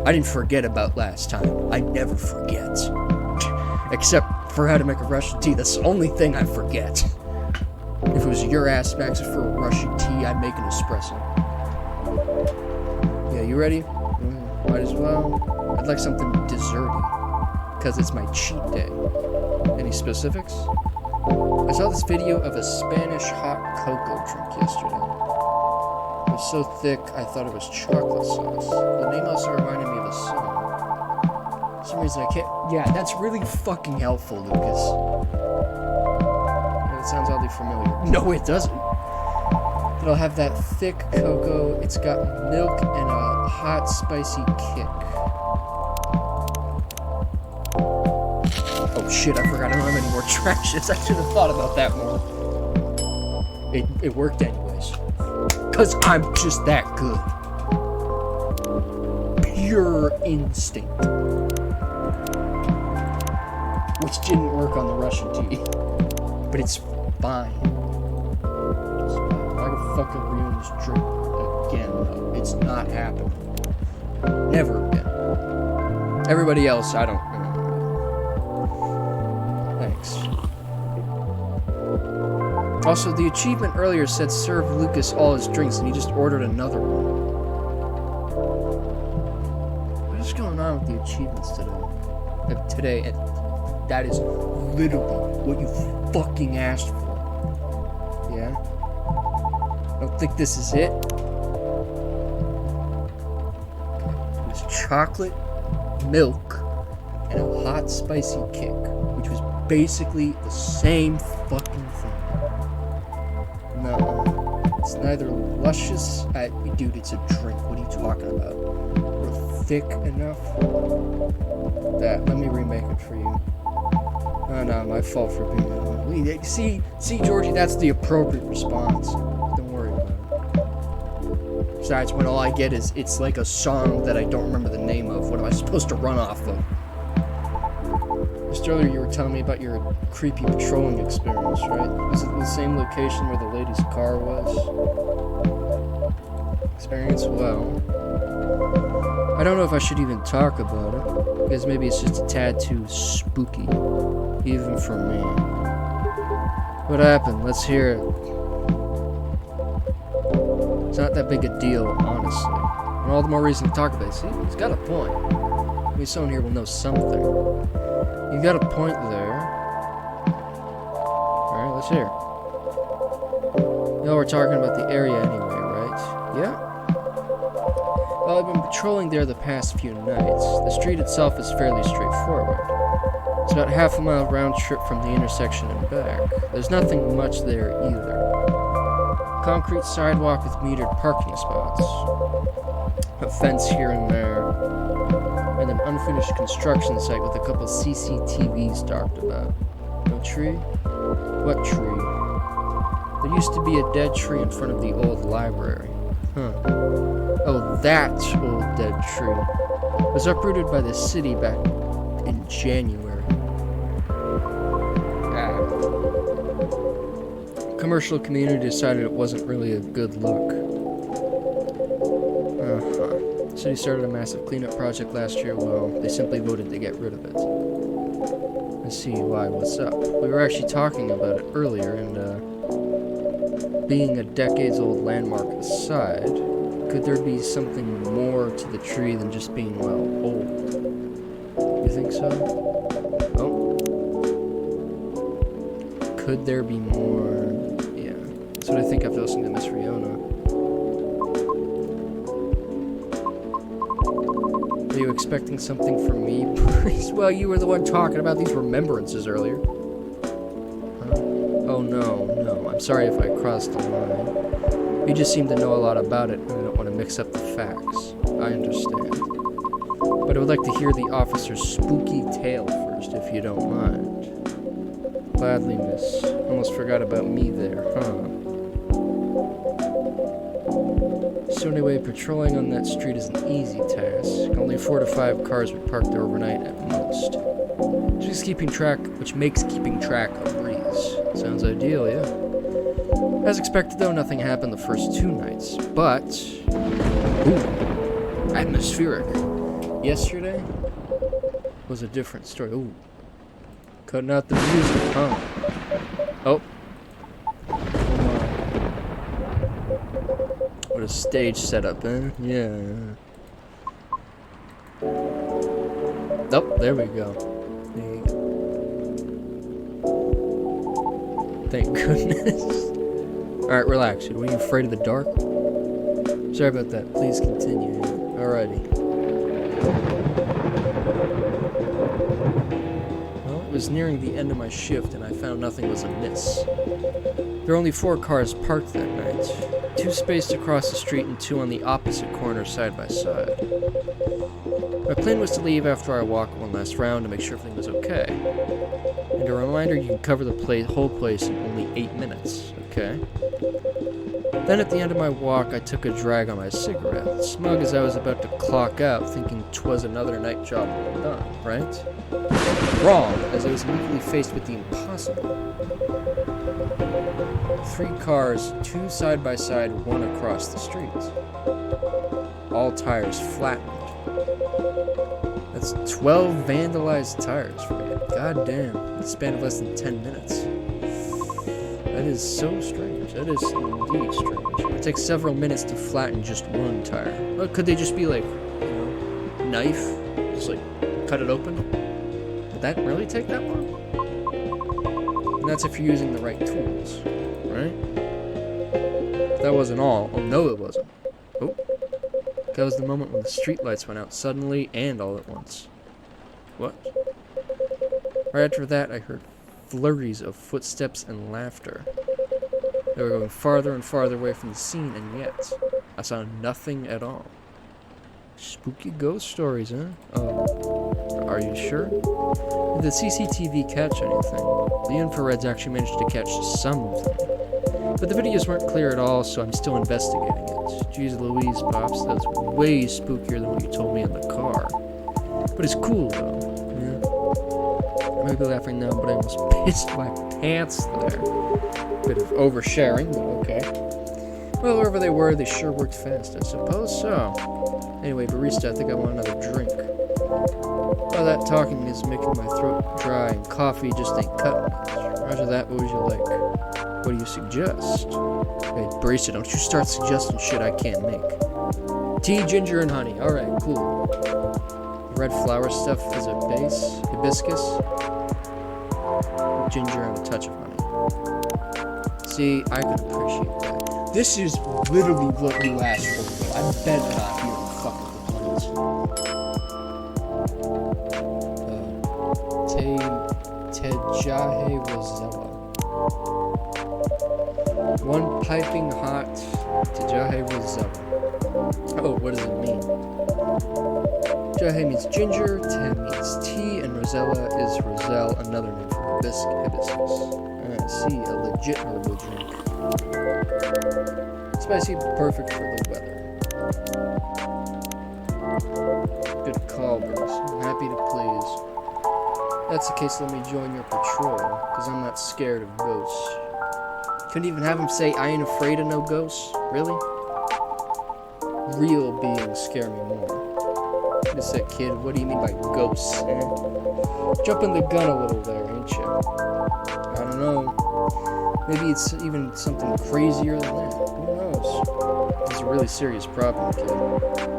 Speaker 1: I didn't forget about last time. I never forget. Except for how to make a Russian tea. That's the only thing I forget. If it was your ass maxed for a Russian tea, I'd make an espresso. Yeah, you ready? Might as well. I'd like something desserty. Because it's my cheat day. Any specifics? I saw this video of a Spanish hot cocoa drink yesterday. It was so thick, I thought it was chocolate sauce. The name also reminded me of a song. For some reason I can't... Yeah, that's really fucking helpful, Lucas. It sounds oddly familiar. No, it doesn't. It'll have that thick cocoa. It's got milk and a hot, spicy kick. Oh shit, I forgot I don't have any more trashes. I should have thought about that more. It worked anyways. Because I'm just that good. Pure instinct. Which didn't work on the Russian tea. But it's fine. I can fucking ruin this drink again, though. It's not happening. Never again. Everybody else, I don't know. Thanks. Also, the achievement earlier said serve Lucas all his drinks, and he just ordered another one. What is going on with the achievements today? And that is literally what you fucking asked for. Yeah? I don't think this is it. It was chocolate, milk, and a hot spicy kick, which was basically the same fucking thing. No, it's neither luscious. Dude, it's a drink. What are you talking about? Or thick enough? Let me remake it for you. Oh no, my fault for being. See, Georgie, that's the appropriate response. Don't worry about it. Besides, when all I get is it's like a song that I don't remember the name of. What am I supposed to run off of? Just earlier, you were telling me about your creepy patrolling experience, right? Was it the same location where the lady's car was? Experience? Well, I don't know if I should even talk about it, because maybe it's just a tad too spooky, even for me. What happened? Let's hear it. It's not that big a deal, honestly. And all the more reason to talk about it. See, he's got a point. Maybe someone here will know something. You got a point there. Alright, let's hear it. You know, we're talking about the area anyway, right? Yeah? Well, I've been patrolling there the past few nights. The street itself is fairly straightforward. It's about half a mile round trip from the intersection and back. There's nothing much there either. Concrete sidewalk with metered parking spots. A fence here and there. And an unfinished construction site with a couple CCTVs docked about. No tree? What tree? There used to be a dead tree in front of the old library. Huh. Oh, that old dead tree. It was uprooted by the city back in January. Commercial community decided it wasn't really a good look. The city started a massive cleanup project last year. Well, they simply voted to get rid of it. Let's see why. What's up? We were actually talking about it earlier, and being a decades-old landmark aside, could there be something more to the tree than just being, well, old? You think so? Oh. Could there be more? Yeah. That's what I think after listening to Miss Riona. Are you expecting something from me, Bruce? Well, you were the one talking about these remembrances earlier. Huh? Oh, no. I'm sorry if I crossed the line. You just seem to know a lot about it, and I don't want to mix up the facts. I understand. But I would like to hear the officer's spooky tale first, if you don't mind. Gladly, miss. Almost forgot about me there, huh? So anyway, patrolling on that street is an easy task. Only 4 to 5 cars would park there overnight at most. Just keeping track, which makes keeping track a breeze. Sounds ideal, yeah. As expected, though, nothing happened the first 2 nights. But, ooh, atmospheric. Yesterday was a different story. Ooh, cutting out the music, huh? Oh. What a stage setup, eh? Yeah. Oh, there we go. Thank goodness. Alright, relax. Were you afraid of the dark? Sorry about that. Please continue. Alrighty. Well, It was nearing the end of my shift, and I found nothing was amiss. There were only 4 cars parked that night, 2 spaced across the street and 2 on the opposite corner side by side. My plan was to leave after I walked one last round to make sure everything was okay. And a reminder, you can cover the whole place in only 8 minutes, okay? Then at the end of my walk, I took a drag on my cigarette, smug as I was about to clock out, thinking 'twas another night job well done, right? Wrong, as I was immediately faced with the impossible. 3 cars, 2 side by side, 1 across the street. All tires flattened. That's 12 vandalized tires for you. God damn, in the span of less than 10 minutes. That is so strange. That is indeed strange. It takes several minutes to flatten just 1 tire. Well, could they just be like, knife? Just like cut it open? Would that really take that long? And that's if you're using the right tools, right? That wasn't all. Oh no, it wasn't. Oh. That was the moment when the streetlights went out suddenly and all at once. What? Right after that, I heard flurries of footsteps and laughter. They were going farther and farther away from the scene, and yet I saw nothing at all. Spooky ghost stories, huh? Are you sure? Did the CCTV catch anything? The infrareds actually managed to catch something. But the videos weren't clear at all, so I'm still investigating it. Jeez Louise, Pops, that's way spookier than what you told me in the car. But it's cool, though. Yeah. I might be laughing now, but I almost pissed my pants there. Bit of oversharing, but okay. Well, wherever they were, they sure worked fast, I suppose so. Anyway, barista, I think I want another drink. All that talking is making my throat dry, and coffee just ain't cutting it. Roger that, what would you like? What do you suggest? Hey, barista, don't you start suggesting shit I can't make. Tea, ginger, and honey. Alright, cool. Red flower stuff as a base. Hibiscus. Ginger and a touch of honey. See, I can appreciate that. This is literally what you asked for. I bet not hearing fucking complaints. Tejahe Rosella. 1 piping hot Tejahe Rosella. Oh, what does it mean? Tejahe means ginger, Te means tea, and Rosella is Roselle, another name for hibiscus. See, a legit herbal drink. Spicy, perfect for the weather. Good call, Bruce. I'm happy to please. If that's the case, let me join your patrol, because I'm not scared of ghosts. Couldn't even have him say, I ain't afraid of no ghosts? Really? Real beings scare me more. Just said, kid, what do you mean by ghosts, eh? Jumping the gun a little there, ain't you? I don't know. Maybe it's even something crazier than that. Who knows? It's a really serious problem, kid.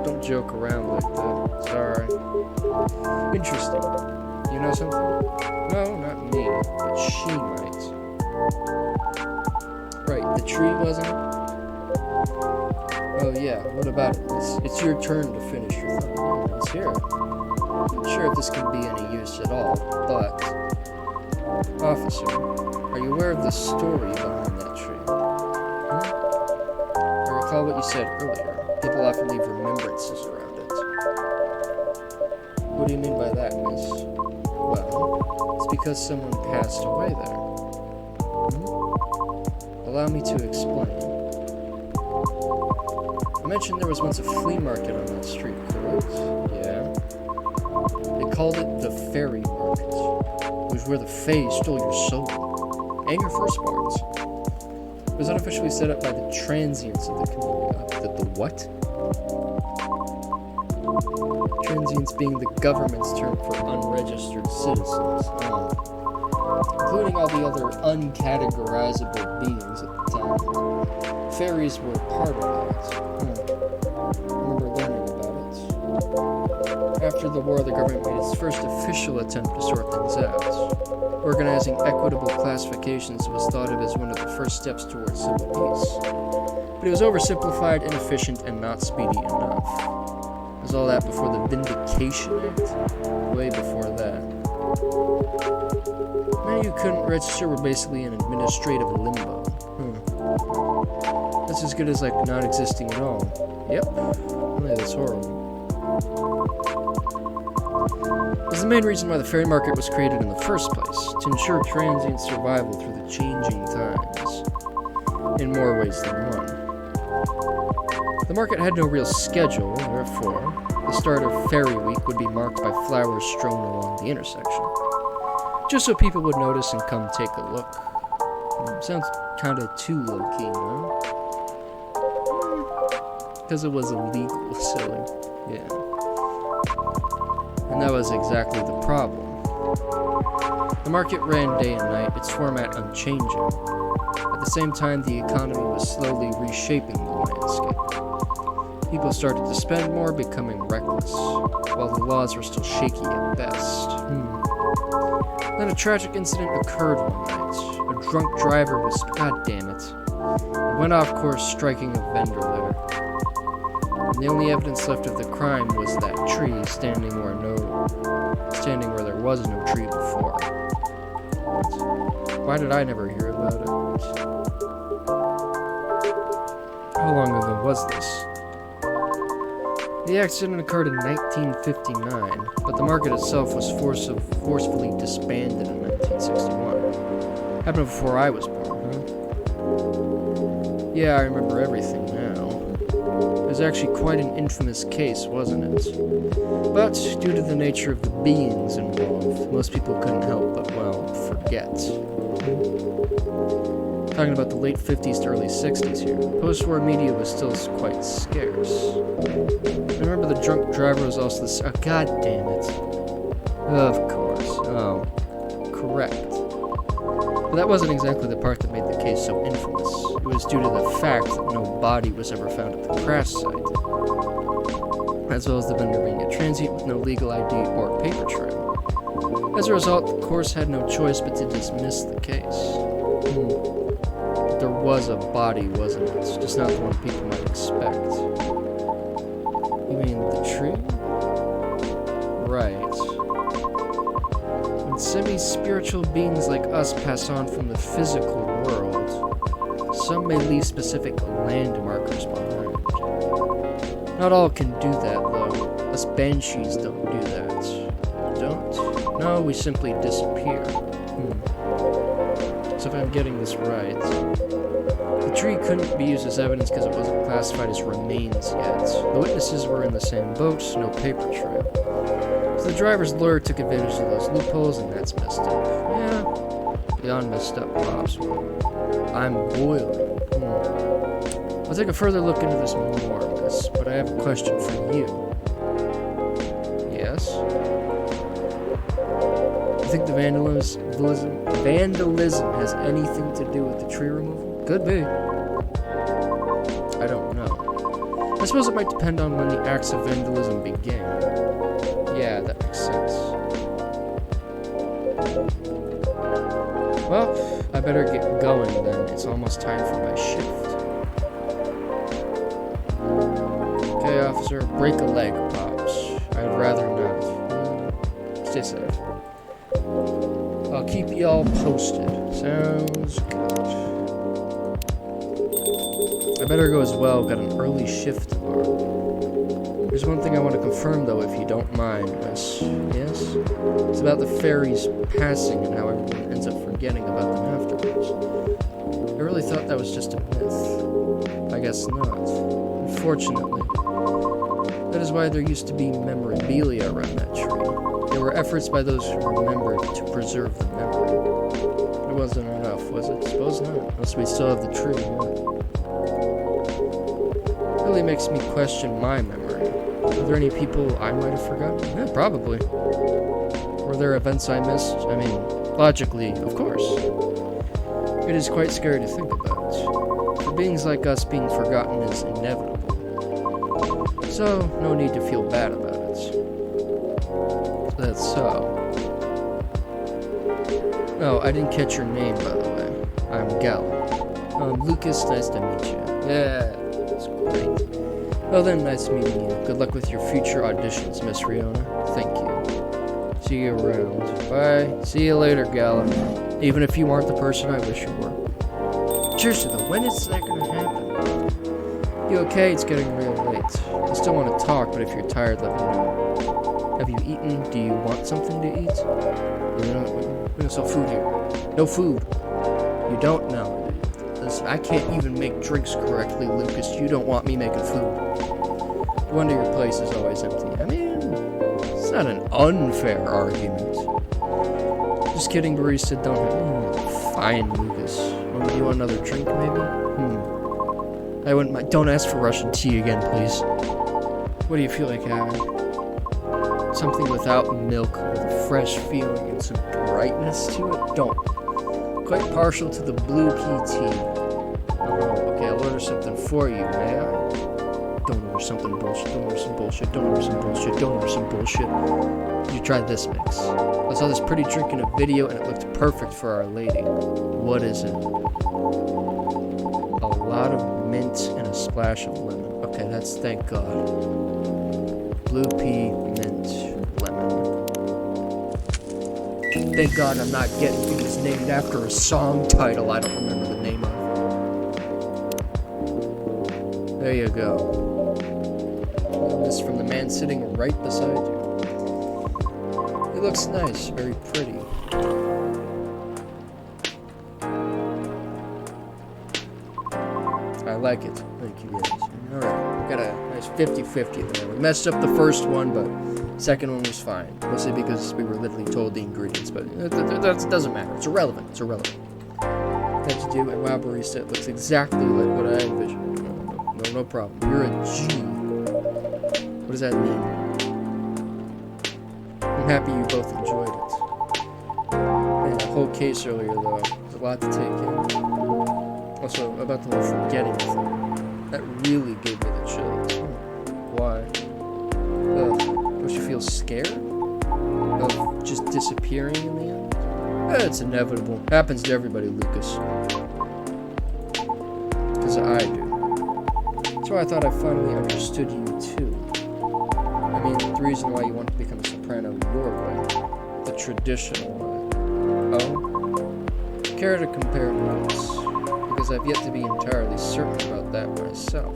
Speaker 1: Don't joke around like that. Sorry. Interesting. You know something? No, not me, but she might. Right, the tree, wasn't it? Oh yeah, what about it? It's your turn to finish your thought. Let's hear it. Not sure if this can be any use at all, but... Officer, are you aware of the story behind that tree? I recall what you said earlier. People often leave remembrances around it. What do you mean by that, miss? Well, it's because someone passed away there. Allow me to explain. I mentioned there was once a flea market on that street, correct? Yeah. They called it the fairy market. It was where the fae stole your soul. And your firstborns. It was unofficially set up by the transients of the community. The what? Transients being the government's term for unregistered citizens. Including all the other uncategorizable beings at the time. Fairies were part of that. I remember learning about it. After the war, the government made its first official attempt to sort things out. Organizing equitable classifications was thought of as one of the first steps towards civil peace. But it was oversimplified, inefficient, and not speedy enough. Was all that before the Vindication Act? Way before that. Many who couldn't register were basically in administrative limbo. That's as good as, like, not existing at all. Yep. Really, that's horrible. This is the main reason why the fairy market was created in the first place, to ensure transient survival through the changing times, in more ways than one. The market had no real schedule, therefore, the start of Fairy Week would be marked by flowers strewn along the intersection, just so people would notice and come take a look. Sounds kinda too low-key, no? Because it was illegal, so, yeah. And that was exactly the problem. The market ran day and night, its format unchanging. At the same time, the economy was slowly reshaping the landscape. People started to spend more, becoming reckless, while the laws were still shaky at best. Then a tragic incident occurred one night. A drunk driver was, god damn it, went off course, striking a vendor there. And the only evidence left of the crime was that tree standing where there was no tree before. Why did I never hear about it? How long ago was this? The accident occurred in 1959, but the market itself was forcefully disbanded in 1961. Happened before I was born, huh? Yeah, I remember everything now. It was actually quite an infamous case, wasn't it? But, due to the nature of the beings involved, most people couldn't help but, well, forget. Talking about the late 50s to early 60s here. Post-war media was still quite scarce. I remember the drunk driver was also the... Oh, god damn it. Of course. Oh, correct. But that wasn't exactly the part that made the case so infamous. It was due to the fact that no body was ever found at the crash site, as well as the vendor being a transient with no legal ID or paper trail. As a result, the course had no choice but to dismiss the case. But there was a body, wasn't it? Just not the one people might expect. You mean the tree? Right. When semi-spiritual beings like us pass on from the physical world, some may leave specific landmarkers behind. Not all can do that, though. Us banshees don't do that. Don't? No, we simply disappear. So if I'm getting this right, the tree couldn't be used as evidence because it wasn't classified as remains yet. The witnesses were in the same boat, no paper trail. So the driver's lawyer took advantage of those loopholes, and that's messed up. Yeah, beyond messed up, Pops. I'm boiling. I'll take a further look into this more, miss, but I have a question for you. Yes? You think the vandalism has anything to do with the tree removal? Could be. I don't know. I suppose it might depend on when the acts of vandalism began. Yeah, that makes sense. Well, I better get going then. It's almost time for my shift. Okay, officer, break a leg, Pops. I'd rather not. Stay safe. I'll keep y'all posted. Sounds good. I better go as well. Got an early shift tomorrow. There's one thing I want to confirm, though, if you don't mind, miss. Yes? It's about the fairies passing and how everyone ends up forgetting about them afterwards. I really thought that was just a myth. I guess not. Unfortunately. That is why there used to be memorabilia around that tree. There were efforts by those who remembered to preserve the memory. It wasn't enough, was it? Suppose not. Unless we still have the tree. It really makes me question my memory. Are there any people I might have forgotten? Yeah, probably. Were there events I missed? I mean, logically, of course. It is quite scary to think about. For beings like us, being forgotten is inevitable. So, no need to feel bad about it. That's so. Oh, I didn't catch your name, by the way. I'm Gal. Lucas, nice to meet you. Yeah, that's great. Well then, nice meeting you. Good luck with your future auditions, Miss Riona. Thank you. see you around. Bye. See you later, Gala. Even if you aren't the person I wish you were. Seriously though, when is that gonna happen? You okay? It's getting real late. I still want to talk, but if you're tired, let me know. Have you eaten? Do you want something to eat? We don't sell food here. No food. You don't know. Listen, I can't even make drinks correctly, Lucas. You don't want me making food. No wonder your place is always empty. I mean, it's not an unfair argument. Just kidding, barista. Don't have... Fine, Lucas. Do you want another drink, maybe? I wouldn't mind. Don't ask for Russian tea again, please. What do you feel like having? Something without milk, with a fresh feeling and some brightness to it? Don't. Quite partial to the blue pea tea. Oh, okay, I'll order something for you, may I? Don't order something bullshit. Don't order some bullshit. Don't order some bullshit. Don't order some bullshit. You tried this mix. I saw this pretty drink in a video and it looked perfect for Our Lady. What is it? A lot of mint and a splash of lemon. Okay, that's thank God. Blue pea, mint, lemon. Thank God I'm not getting things named after a song title I don't remember the name of. There you go. And this from the man sitting right beside you. He looks nice, very pretty. I like it. Thank you, yes. Alright, we got a nice 50-50 there. We messed up the first one, but the second one was fine. Mostly because we were literally told the ingredients, but that doesn't matter. It's irrelevant. It's irrelevant. What to do, and wow, barista, it looks exactly like what I envisioned. No problem. You're a G. What does that mean? I'm happy you both enjoyed it. Man, the whole case earlier, though, was a lot to take in. Also, about the whole forgetting thing. That really gave me the chills. Why? Don't you feel scared? Of just disappearing in the end? It's inevitable. Happens to everybody, Lucas. Because I do. That's why I thought I finally understood you, too. I mean, the reason why you want to become a soprano your way. The traditional way. Oh? Care to compare notes? Because I've yet to be entirely certain about that myself.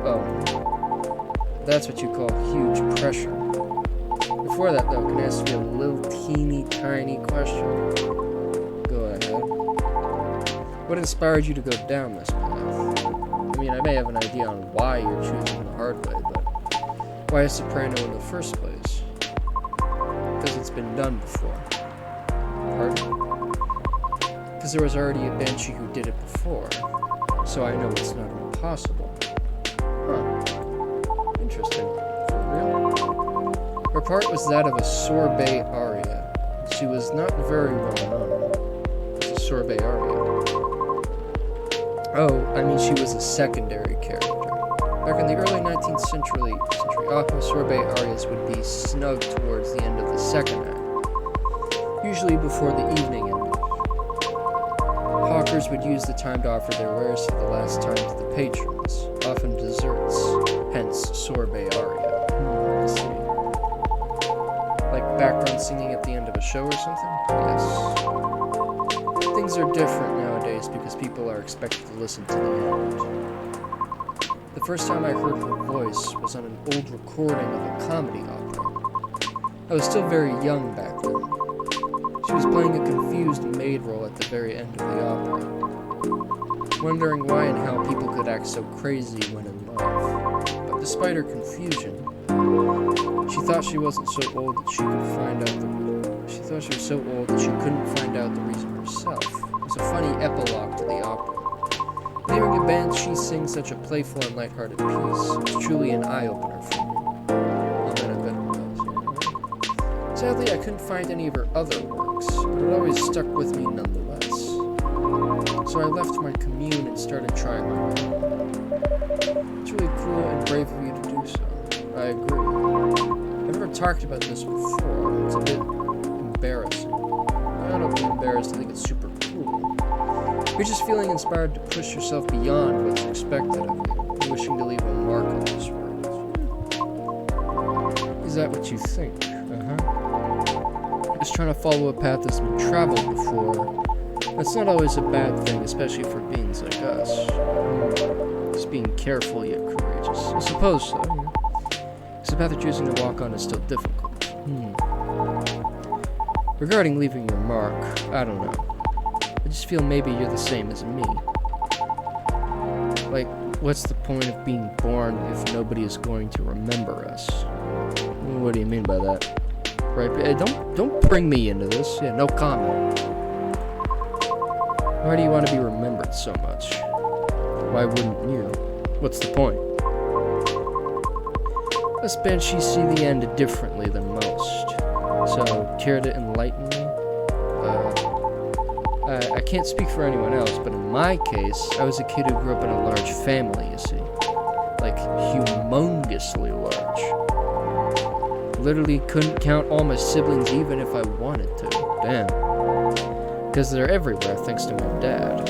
Speaker 1: Oh. That's what you call huge pressure. Before that, though, can I ask you a little teeny tiny question? Go ahead. What inspired you to go down this path? I mean, I may have an idea on why you're choosing the hard way, but why a soprano in the first place? Because it's been done before. Pardon? Because there was already a banshee who did it before, so I know it's not impossible. Huh. Interesting. For real? Her part was that of a sorbet aria. She was not very well known as a sorbet aria. Oh, I mean she was a secondary character. Back in the early 19th century, often sorbet arias would be snug towards the end of the second act, usually before the evening ended. Hawkers would use the time to offer their wares for the last time to the patrons, often desserts, hence sorbet aria. I see. Like background singing at the end of a show or something? Yes. Things are different nowadays because people are expected to listen to the end. The first time I heard her voice was on an old recording of a comedy opera. I was still very young back then. She was playing a confused maid role at the very end of the opera, wondering why and how people could act so crazy when in love. But despite her confusion, she thought she wasn't so old that she could find out she thought she was so old that she couldn't find out the reason herself. It was a funny epilogue to the opera. Hearing a banshee sing such a playful and lighthearted piece was truly an eye-opener for me. Amen, I bet it was. Sadly, I couldn't find any of her other works, but it always stuck with me nonetheless. So I left my commune and started trying my own. It's really cool and brave of you to do so. I agree. I've never talked about this before. It's a bit embarrassing. I don't be embarrassed. I think it's super cool. You're just feeling inspired to push yourself beyond what's expected of you, and wishing to leave a mark on this world. Is that what you think? Uh-huh. Just trying to follow a path that's been traveled before. That's not always a bad thing, especially for beings like us. Just being careful yet courageous. I suppose so, yeah. Because the path you're choosing to walk on is still difficult. Regarding leaving your mark, I don't know. I just feel maybe you're the same as me. Like, what's the point of being born if nobody is going to remember us? What do you mean by that? Right? Don't bring me into this. Yeah, no comment. Why do you want to be remembered so much? Why wouldn't you? What's the point? Us banshees see the end differently than most. So, care to enlighten me? I can't speak for anyone else, but in my case, I was a kid who grew up in a large family, you see. Like, humongously large. Literally couldn't count all my siblings even if I wanted to. Damn. Because they're everywhere thanks to my dad.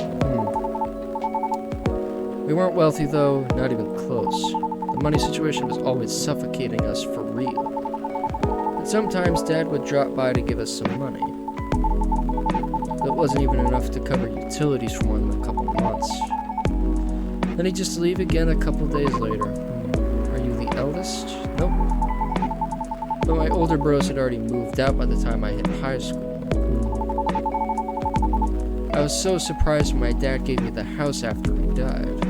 Speaker 1: We weren't wealthy though, not even close. The money situation was always suffocating us for real. But sometimes Dad would drop by to give us some money. That wasn't even enough to cover utilities for more than a couple months. Then he'd just leave again a couple days later. Are you the eldest? Nope. But my older bros had already moved out by the time I hit high school. I was so surprised when my dad gave me the house after he died.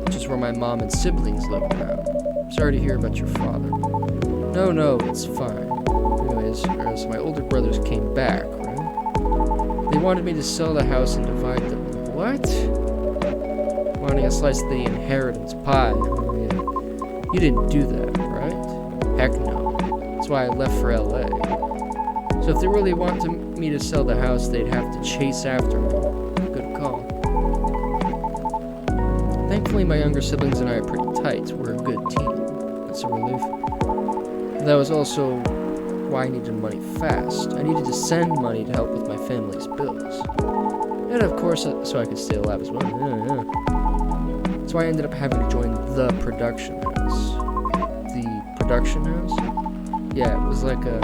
Speaker 1: Which is where my mom and siblings live now. Sorry to hear about your father. No, it's fine. Anyways, so my older brothers came back, right? They wanted me to sell the house and divide them. What? Wanting a slice of the inheritance pie. You didn't do that, right? Heck no. That's why I left for LA. So if they really want me to sell the house, they'd have to chase after me. Good call. Thankfully, my younger siblings and I are pretty tight. We're a good team. That's a relief. That was also why I needed money fast. I needed to send money to help with my family's bills. And of course, so I could stay alive as well. Yeah. That's why I ended up having to join the production house. The production house? Yeah, it was like a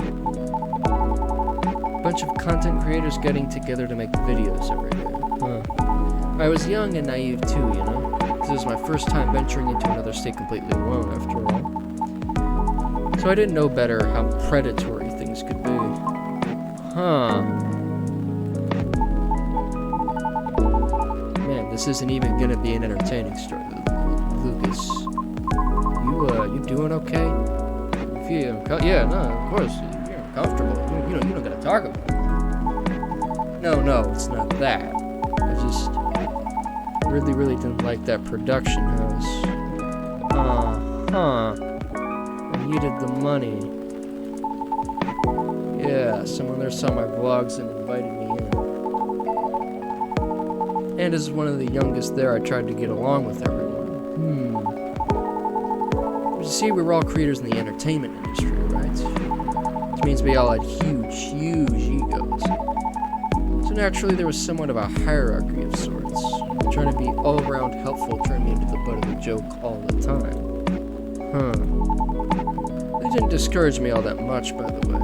Speaker 1: bunch of content creators getting together to make videos every day. I was young and naive too, you know? This was my first time venturing into another state completely alone, after all. So I didn't know better how predatory things could be. Man, this isn't even gonna be an entertaining story, Lucas. You doing okay? Yeah, no, of course. You're uncomfortable. You don't gotta talk about it. No, it's not that. I just really didn't like that production house. I needed the money. Yeah, someone there saw my vlogs and invited me in. And as one of the youngest there, I tried to get along with everyone. You see, we were all creators in the entertainment industry, right? Which means we all had huge egos. So naturally, there was somewhat of a hierarchy of sorts. Trying to be all-around helpful turned me into the butt of the joke all the time. It didn't discourage me all that much, by the way.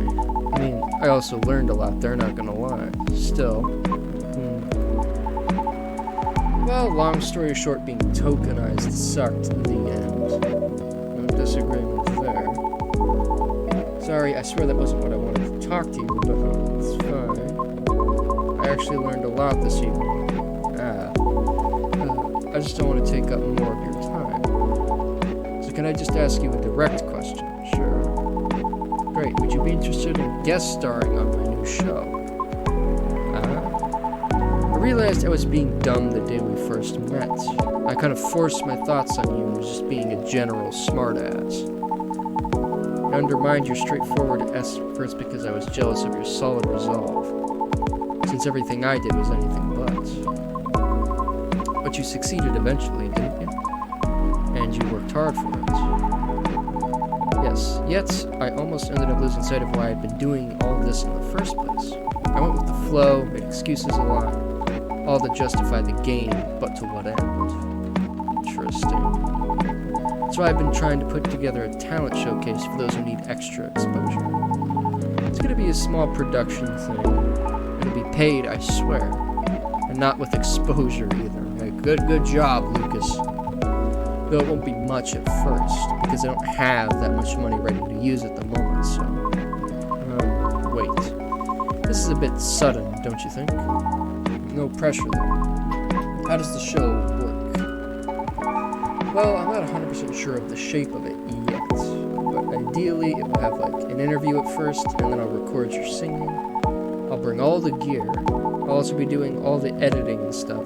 Speaker 1: I mean, I also learned a lot there, not gonna lie. Still. Well, long story short, being tokenized sucked in the end. No disagreement there. Sorry, I swear that wasn't what I wanted to talk to you about. It's fine. I actually learned a lot this evening. I just don't want to take up more of your time. So can I just ask you a direct question? Sure. Great. Would you be interested in guest starring on my new show? I realized I was being dumb the day we first met. I kind of forced my thoughts on you and was just being a general smartass. I undermined your straightforward efforts because I was jealous of your solid resolve. Since everything I did was anything but. But you succeeded eventually, didn't you? And you worked hard for it. Yes, yet I almost ended up losing sight of why I'd been doing all this in the first place. I went with the flow, made excuses a lot, all to justify the gain, but to what end? Interesting. That's why I've been trying to put together a talent showcase for those who need extra exposure. To It's gonna be a small production thing. It'll be paid, I swear. And not with exposure either. Hey, good job, Lucas. Though it won't be much at first, because I don't have that much money ready to use at the moment, so... wait. This is a bit sudden, don't you think? No pressure, though. How does the show work? Well, I'm not 100% sure of the shape of it yet. But ideally, it will have, like, an interview at first, and then I'll record your singing. I'll bring all the gear. I'll also be doing all the editing and stuff.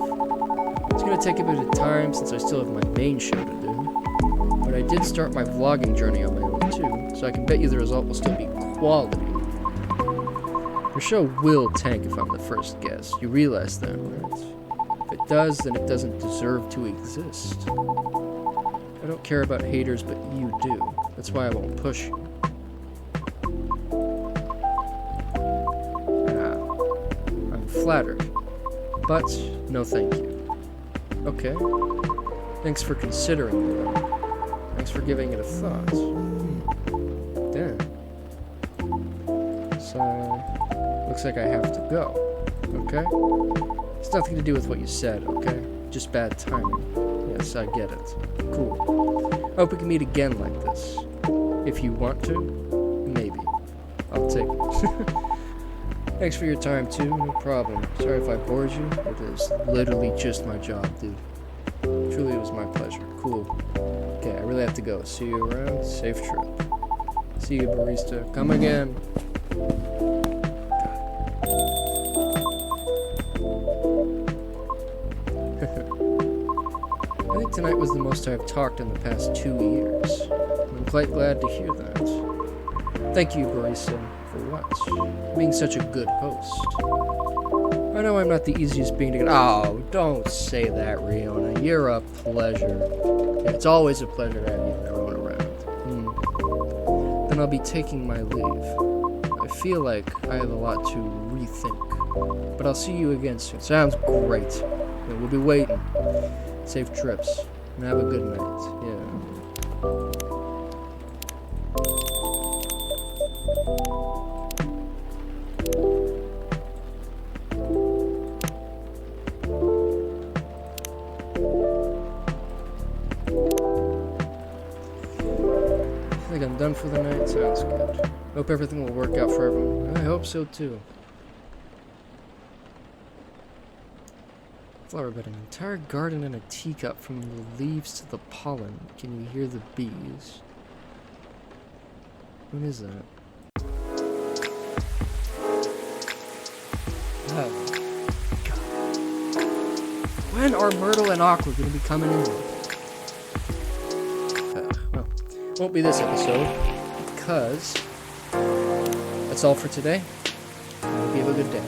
Speaker 1: It's gonna take a bit of time since I still have my main show to do. But I did start my vlogging journey on my own too, so I can bet you the result will still be quality. Your show will tank if I'm the first guest. You realize that, right? If it does, then it doesn't deserve to exist. I don't care about haters, but you do. That's why I won't push you. I'm flattered, but no thank you. Okay. Thanks for considering me, though. Thanks for giving it a thought. Damn. So, looks like I have to go. Okay? It's nothing to do with what you said, okay? Just bad timing. Yes, I get it. Cool. I hope we can meet again like this. If you want to, maybe. I'll take it. Thanks for your time, too. No problem. Sorry if I bored you. It is literally just my job, dude. Truly, it was my pleasure. Cool. Okay, I really have to go. See you around. Safe trip. See you, barista. Come again. I think tonight was the most I've talked in the past 2 years. I'm quite glad to hear that. Thank you, barista. For what? Being such a good host. I know I'm not the easiest being to get. Oh, don't say that, Riona. You're a pleasure. It's always a pleasure to have you thrown around. Then I'll be taking my leave. I feel like I have a lot to rethink. But I'll see you again soon. Sounds great. Yeah, we'll be waiting. Safe trips. And have a good night. Yeah. I think I'm done for the night. Sounds good. Hope everything will work out for everyone. I hope so too. Flower bed, an entire garden in a teacup from the leaves to the pollen. Can you hear the bees? What is that? Oh, God. When are Myrtle and Aqua going to be coming in? Well, won't be this episode, because that's all for today. I hope you have a good day.